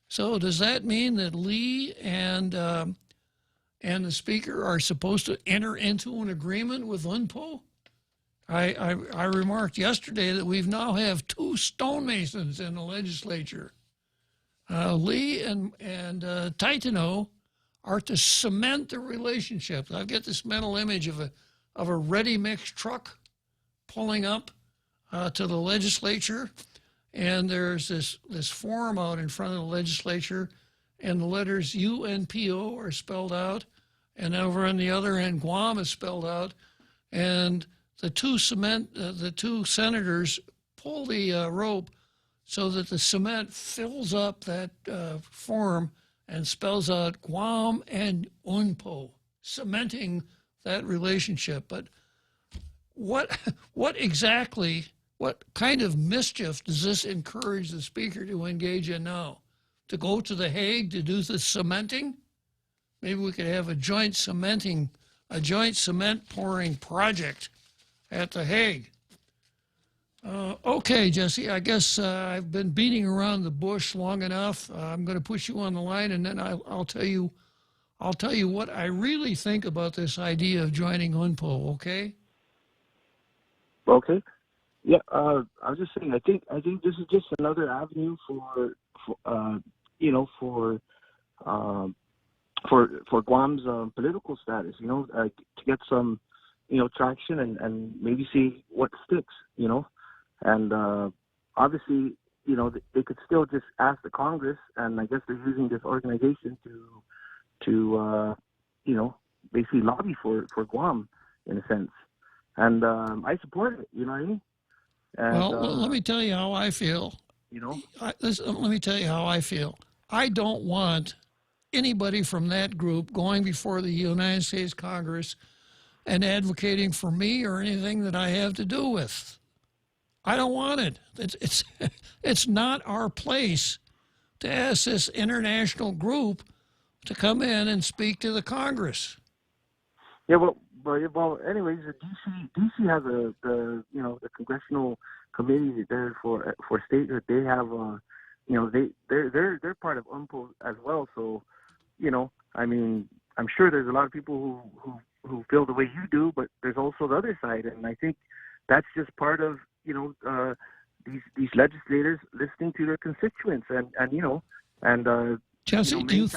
So does that mean that Lee and the Speaker are supposed to enter into an agreement with UNPO? I remarked yesterday that we've now have two stonemasons in the legislature. Lee and Titano are to cement the relationship. I've got this mental image of a ready-mix truck pulling up to the legislature, and there's this form out in front of the legislature, and the letters UNPO are spelled out, and over on the other end, Guam is spelled out, and the two senators pull the rope so that the cement fills up that form and spells out Guam and UNPO, cementing that relationship. But what kind of mischief does this encourage the Speaker to engage in now? To go to The Hague to do the cementing? Maybe we could have a joint cement pouring project at The Hague. Okay, Jesse, I guess I've been beating around the bush long enough. I'm going to put you on the line, and then I'll tell you what I really think about this idea of joining UNPO. Okay? Okay. Yeah. I was just saying. I think this is just another avenue for Guam's political status. To get some traction and maybe see what sticks. And obviously, they could still just ask the Congress, and I guess they're using this organization to basically lobby for Guam in a sense. And I support it. You know what I mean? And, well, let me tell you how I feel. You know. Let me tell you how I feel. I don't want anybody from that group going before the United States Congress and advocating for me or anything that I have to do with. I don't want it. It's not our place to ask this international group to come in and speak to the Congress. Yeah, well. Anyways, DC has the congressional committee there for statehood. They have they're part of UNPO as well. So, I mean, I'm sure there's a lot of people who feel the way you do, but there's also the other side, and I think that's just part of these legislators listening to their constituents, and Jesse, do you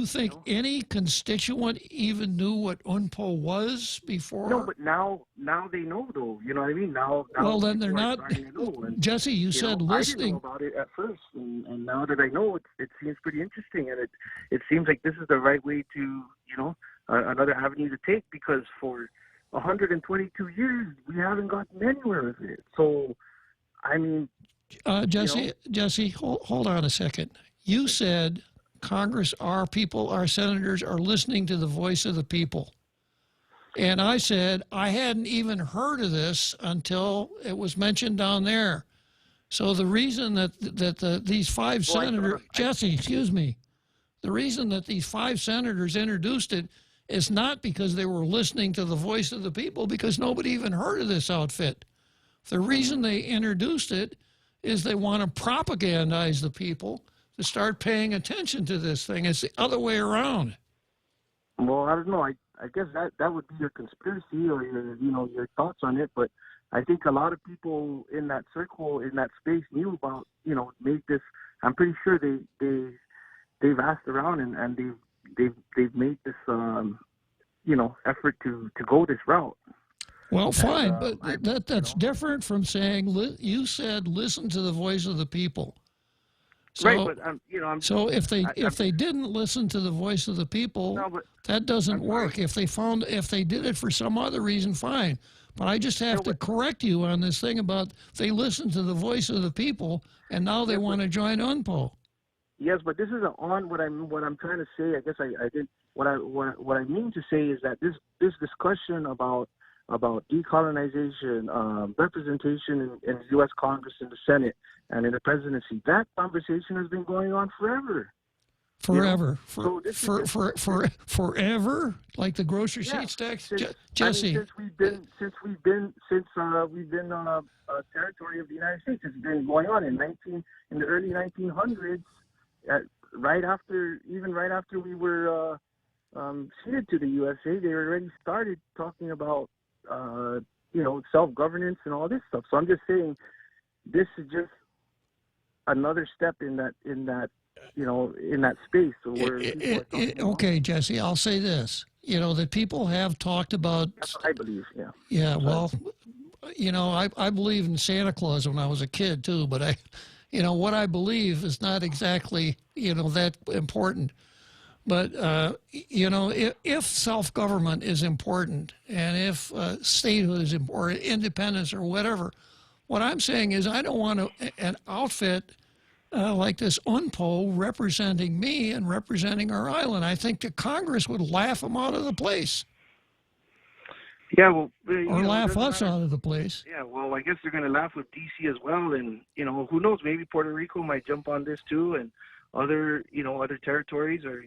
think any constituent even knew what UNPO was before? No, but now they know, though. You know what I mean? Now well, then they're not. And, Jesse, you said listening. I didn't know about it at first, and now that I know, it seems pretty interesting, and it seems like this is the right way to, another avenue to take, because for 122 years we haven't gotten anywhere with it. So, I mean, Jesse, hold on a second. You said Congress, our people, our senators are listening to the voice of the people. And I said I hadn't even heard of this until it was mentioned down there. So the reason that these five senators, Jesse, excuse me, the reason that these five senators introduced it is not because they were listening to the voice of the people, because nobody even heard of this outfit. The reason they introduced it is they want to propagandize the people to start paying attention to this thing. It's the other way around. Well, I don't know. I guess that would be your conspiracy or your thoughts on it. But I think a lot of people in that circle, in that space, knew about made this. I'm pretty sure they've asked around and they've made this effort to go this route. Well, fine, but that's different from saying you said listen to the voice of the people. So, right, but so if they didn't listen to the voice of the people, that doesn't work. If they did it for some other reason, fine. But I just have to correct you on this thing about they listened to the voice of the people and now they want to join UNPO. Yes, but this isn't on what I'm trying to say. I guess I did what I mean to say is that this discussion about decolonization, representation in the U.S. Congress, in the Senate, and in the presidency, that conversation has been going on forever. Forever, forever, like the grocery receipts tax. Jesse, since we've been a territory of the United States, it's been going on in the early 1900s, right after we were ceded to the USA. They already started talking about self-governance and all this stuff. So I'm just saying, this is just another step in that space where okay, Jesse, I'll say this. That people have talked about. That's what I believe. Yeah. Yeah. Well, I believe in Santa Claus when I was a kid too, but what I believe is not exactly that important. But if self-government is important, and if statehood is important, independence or whatever, what I'm saying is I don't want an outfit like this UNPO representing me and representing our island. I think the Congress would laugh them out of the place. Yeah, well, or laugh us out of the place. Yeah, well, I guess they're going to laugh with D.C. as well, and who knows? Maybe Puerto Rico might jump on this too, and other territories, or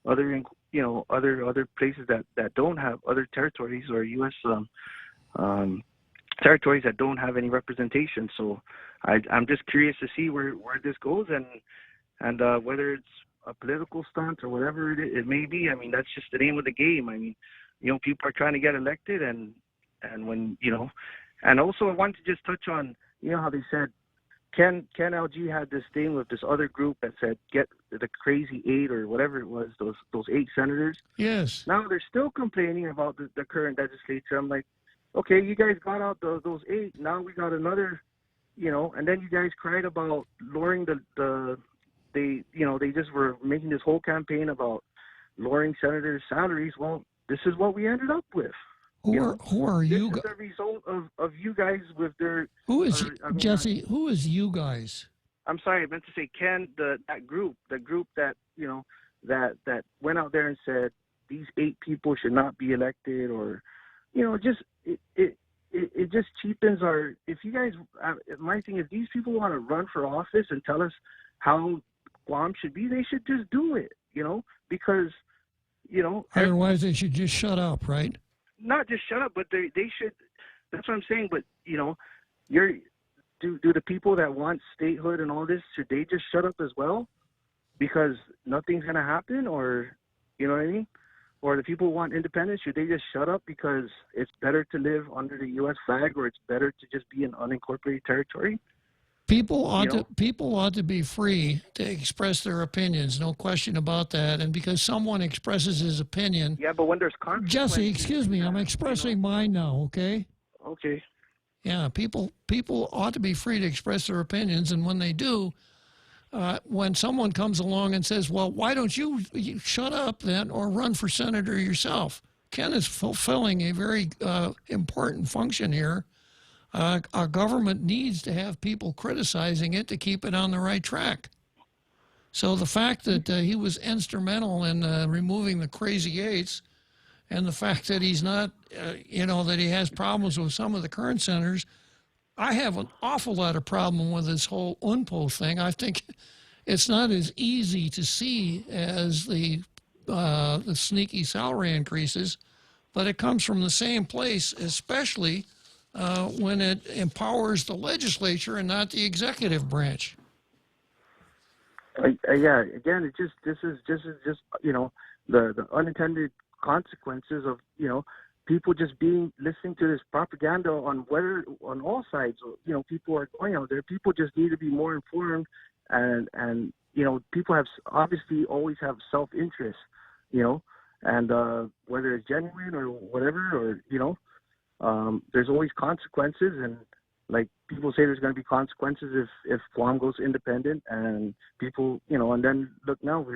other places that don't have other territories, or U.S. Territories that don't have any representation. So I'm just curious to see where this goes, and whether it's a political stunt or whatever it may be. I mean, that's just the name of the game. I mean, people are trying to get elected, and when and also I wanted to just touch on how they said Ken LG had this thing with this other group that said get the crazy 8 or whatever it was, those 8 senators. Yes. Now they're still complaining about the current legislature. I'm like, okay, you guys got out those 8. Now we got another, and then you guys cried about lowering they just were making this whole campaign about lowering senators' salaries. Well, this is what we ended up with. Who are you? This is the result of you guys with their. Who is Jesse? Who is you guys? I'm sorry, I meant to say Ken. That group that that went out there and said these 8 people should not be elected, or just it just cheapens our. If you guys, my thing is, these people want to run for office and tell us how Guam should be, they should just do it, because Otherwise, they should just shut up, right? not just shut up, but they should. That's what I'm saying. But do the people that want statehood and all this, should they just shut up as well? Because nothing's gonna happen, or you know what I mean? Or the people who want independence, should they just shut up because it's better to live under the U.S. flag, or it's better to just be an unincorporated territory? People ought to be free to express their opinions, no question about that. And because someone expresses his opinion, yeah, but when there's consequences, Jesse, excuse me, I'm expressing mine now, okay? Okay. Yeah, people ought to be free to express their opinions, and when they do, when someone comes along and says, well, why don't you shut up then or run for senator yourself? Ken is fulfilling a very important function here. Our government needs to have people criticizing it to keep it on the right track. So the fact that he was instrumental in removing the Crazy Eights, and the fact that he's not, that he has problems with some of the current senators, I have an awful lot of problem with this whole UNPO thing. I think it's not as easy to see as the sneaky salary increases, but it comes from the same place, especially when it empowers the legislature and not the executive branch. Yeah, again, this is just the unintended consequences of people just listening to this propaganda on all sides. People are going out there. People just need to be more informed, and people have obviously always have self-interest, and whether it's genuine or whatever, or there's always consequences, and like people say, there's going to be consequences if Guam goes independent, and people, and then look now,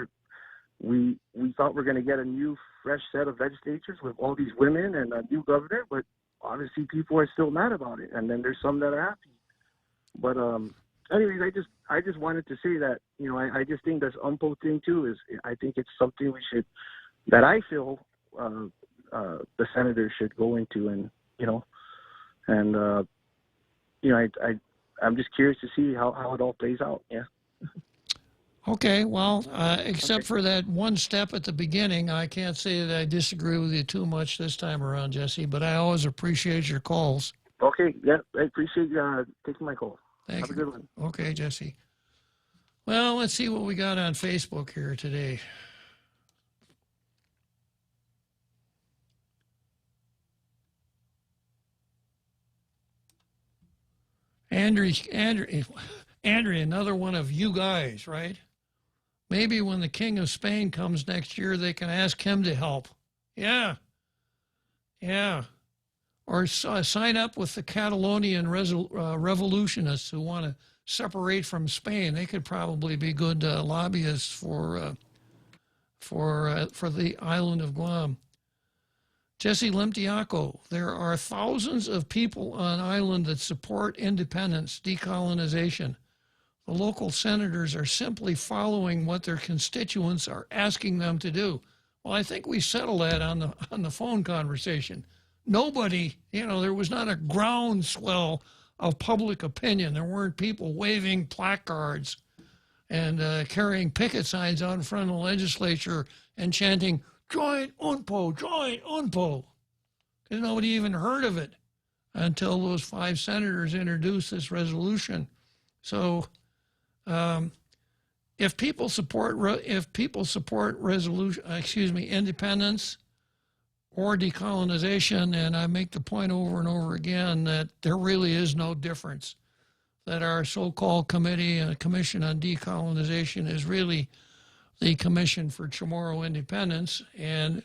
we thought we're going to get a new fresh set of legislatures with all these women and a new governor, but obviously people are still mad about it, and then there's some that are happy. But anyways, I just wanted to say that I just think this UNPO thing too is, I think it's something that I feel the senators should go into, and I'm just curious to see how it all plays out. Yeah. Okay, well, except for that one step at the beginning, I can't say that I disagree with you too much this time around, Jesse, but I always appreciate your calls. Okay, yeah, I appreciate you taking my call. Thank Have you. a good one. Okay, Jesse. Well, let's see what we got on Facebook here today. Andrew, another one of you guys, right? Maybe when the King of Spain comes next year, they can ask him to help. Yeah. Yeah. Or sign up with the Catalonian revolutionists who want to separate from Spain. They could probably be good lobbyists for the island of Guam. Jesse Limtiaco, there are thousands of people on island that support independence, decolonization. The local senators are simply following what their constituents are asking them to do. Well, I think we settled that on the phone conversation. Nobody, there was not a groundswell of public opinion. There weren't people waving placards and carrying picket signs out in front of the legislature and chanting, "Join UNPO, join UNPO." Because nobody even heard of it until those 5 senators introduced this resolution. So if people support independence or decolonization, and I make the point over and over again that there really is no difference, that our so-called commission on decolonization is really the Commission for Chamorro Independence, and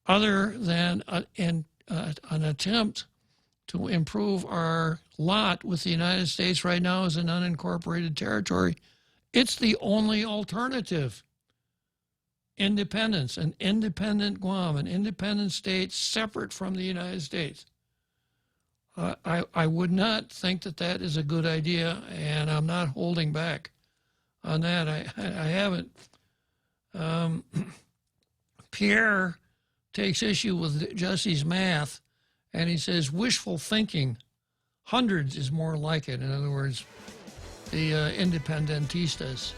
other than an attempt to improve our lot with the United States right now as an unincorporated territory, it's the only alternative. Independence, an independent Guam, an independent state separate from the United States. I would not think that that is a good idea, and I'm not holding back on that. I haven't. Pierre takes issue with Jesse's math, and he says wishful thinking. Hundreds is more like it. In other words, the independentistas.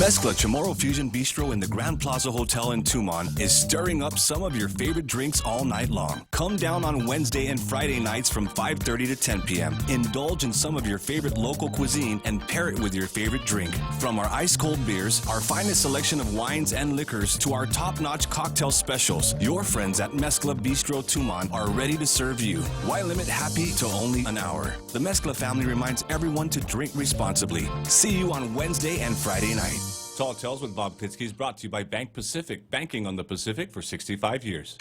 Mezcla Chamorro Fusion Bistro in the Grand Plaza Hotel in Tumon is stirring up some of your favorite drinks all night long. Come down on Wednesday and Friday nights from 5:30 to 10 p.m. Indulge in some of your favorite local cuisine and pair it with your favorite drink. From our ice-cold beers, our finest selection of wines and liquors, to our top-notch cocktail specials, your friends at Mezcla Bistro Tumon are ready to serve you. Why limit happy to only an hour? The Mezcla family reminds everyone to drink responsibly. See you on Wednesday and Friday night. Tall Tales with Bob Klitzkie is brought to you by Bank Pacific, banking on the Pacific for 65 years.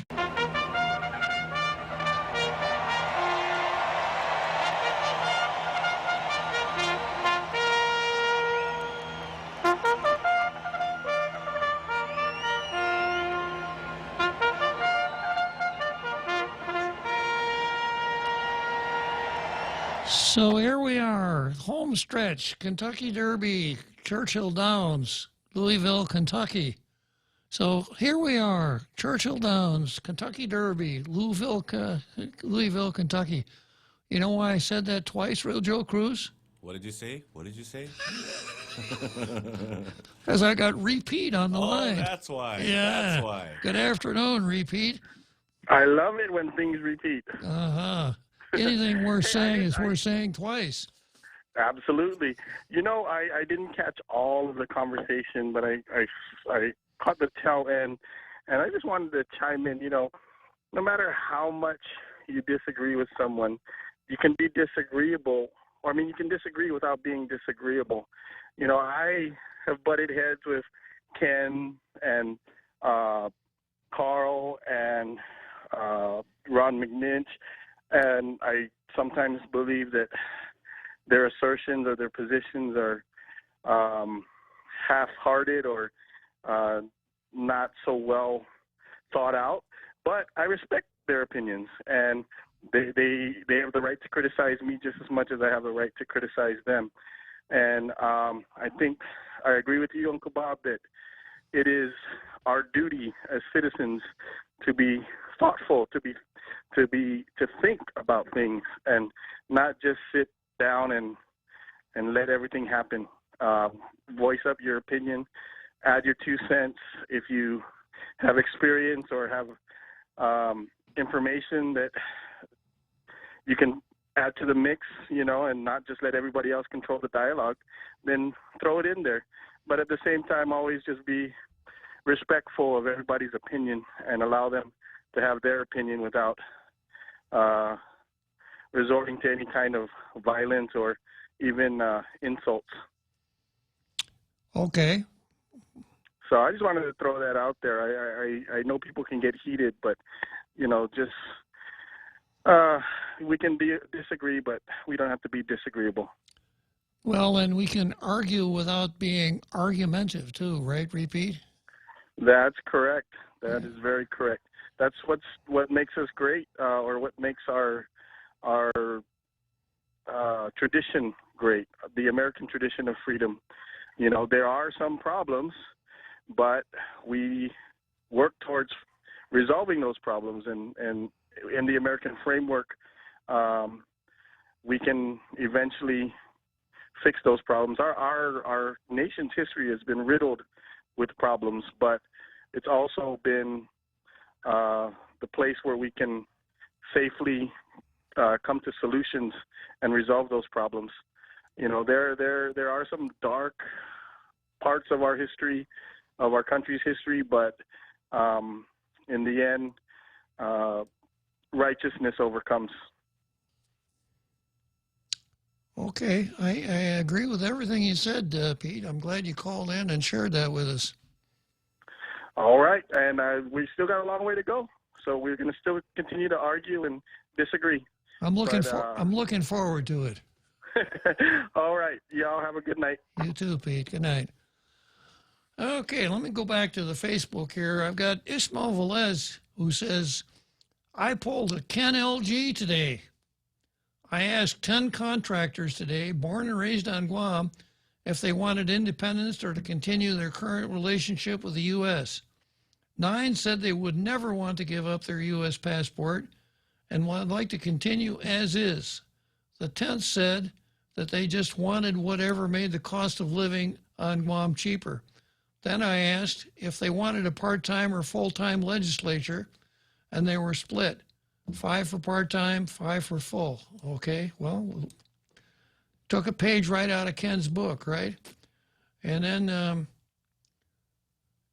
So here we are, home stretch, Kentucky Derby, Churchill Downs, Louisville, Kentucky. So here we are, Churchill Downs, Kentucky Derby, Louisville, Kentucky. You know why I said that twice, Real Joe Cruz? What did you say? What did you say? Because I got Repeat on the line. That's why. Yeah. That's why. Good afternoon, Repeat. I love it when things repeat. Uh-huh. Anything worth saying is worth saying twice. Absolutely. You know, I didn't catch all of the conversation, but I caught the tail end, and I just wanted to chime in. You know, no matter how much you disagree with someone, you can be disagreeable. Or, I mean, you can disagree without being disagreeable. You know, I have butted heads with Ken and Carl and Ron McNinch, and I sometimes believe that their assertions or their positions are half-hearted or not so well thought out. But I respect their opinions, and they have the right to criticize me just as much as I have the right to criticize them. And I think I agree with you, Uncle Bob, that it is our duty as citizens to be thoughtful, to think about things, and not just sit down and let everything happen. Voice up your opinion, add your 2 cents if you have experience or have information that you can add to the mix, you know, and not just let everybody else control the dialogue, then throw it in there. But at the same time, always just be respectful of everybody's opinion and allow them to have their opinion without resorting to any kind of violence or even insults. Okay. So I just wanted to throw that out there. I know people can get heated, but, you know, just we can disagree, but we don't have to be disagreeable. Well, and we can argue without being argumentative too, right, Repeat? That's correct. That is very correct. That's what makes us great, or what makes our tradition great, the American tradition of freedom. You know, there are some problems, but we work towards resolving those problems, and in the American framework, we can eventually fix those problems. Our nation's history has been riddled with problems, but it's also been the place where we can safely come to solutions and resolve those problems. You know, there are some dark parts of our history, of our country's history, but in the end, righteousness overcomes. Okay, I agree with everything you said, Pete. I'm glad you called in and shared that with us. All right, and we still got a long way to go, so we're going to still continue to argue and disagree. I'm looking forward to it. All right. Y'all have a good night. You too, Pete. Good night. Okay, let me go back to the Facebook here. I've got Ismail Velez who says, I pulled a Ken LG today. I asked 10 contractors today, born and raised on Guam, if they wanted independence or to continue their current relationship with the U.S. 9 said they would never want to give up their U.S. passport and would like to continue as is. The 10th said that they just wanted whatever made the cost of living on Guam cheaper. Then I asked if they wanted a part-time or full-time legislature, and they were split. 5 for part-time, 5 for full. Okay, well, took a page right out of Ken's book, right? And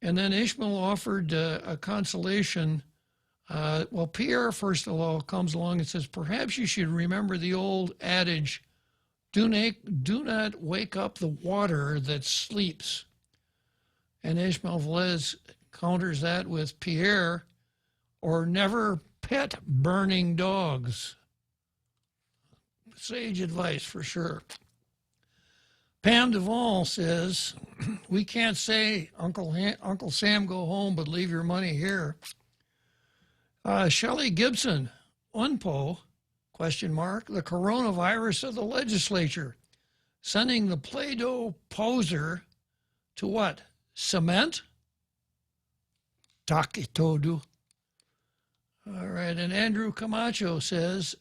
then Ishmael offered a consolation. Well, Pierre, first of all, comes along and says, perhaps you should remember the old adage, do not wake up the water that sleeps. And Ishmael Velez counters that with Pierre, or never pet burning dogs. Sage advice for sure. Pam Duvall says, we can't say Uncle Sam go home, but leave your money here. Shelley Gibson, UNPO, question mark, the coronavirus of the legislature, sending the Play-Doh poser to what? Cement? Takitodu. All right, and Andrew Camacho says,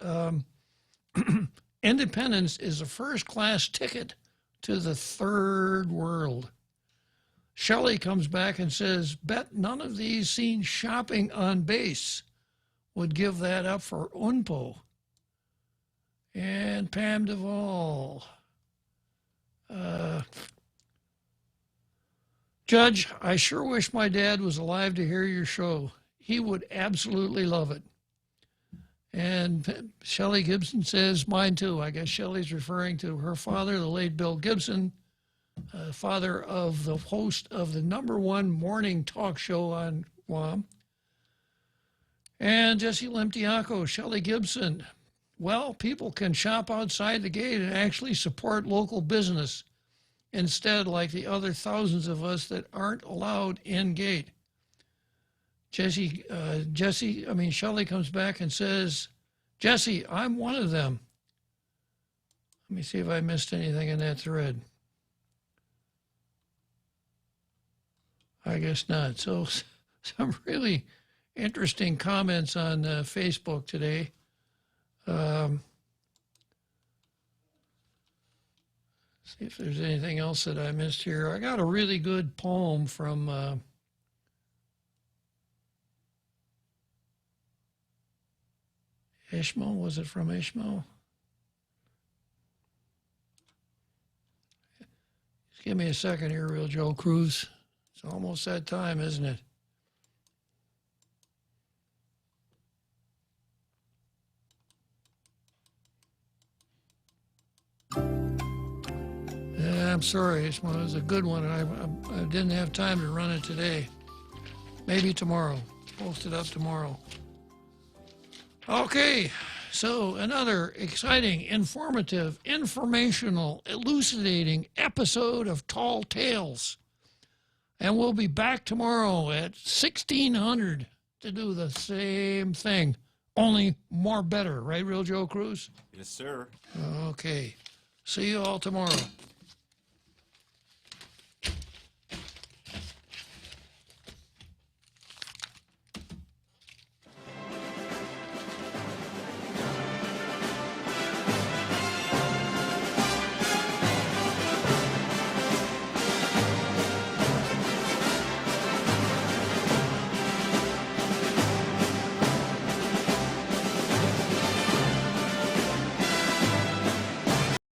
independence is a first-class ticket to the third world. Shelley comes back and says, bet none of these seen shopping on base would give that up for UNPO. And Pam Duvall. Judge, I sure wish my dad was alive to hear your show. He would absolutely love it. And Shelley Gibson says, mine too. I guess Shelley's referring to her father, the late Bill Gibson, father of the host of the #1 morning talk show on Guam. And Jesse Lemtiaco, Shelley Gibson. Well, people can shop outside the gate and actually support local business instead, like the other thousands of us that aren't allowed in gate. Shelley comes back and says, Jesse, I'm one of them. Let me see if I missed anything in that thread. I guess not. So some really interesting comments on Facebook today. See if there's anything else that I missed here. I got a really good poem from Ishmael. Was it from Ishmael? Just give me a second here, Real Joe Cruz. It's almost that time, isn't it? Yeah, I'm sorry, Ishmael. It was a good one, and I didn't have time to run it today. Maybe tomorrow. Post it up tomorrow. Okay, so another exciting, informative, informational, elucidating episode of Tall Tales. And we'll be back tomorrow at 1600 to do the same thing, only more better, right, Real Joe Cruz? Yes, sir. Okay. See you all tomorrow.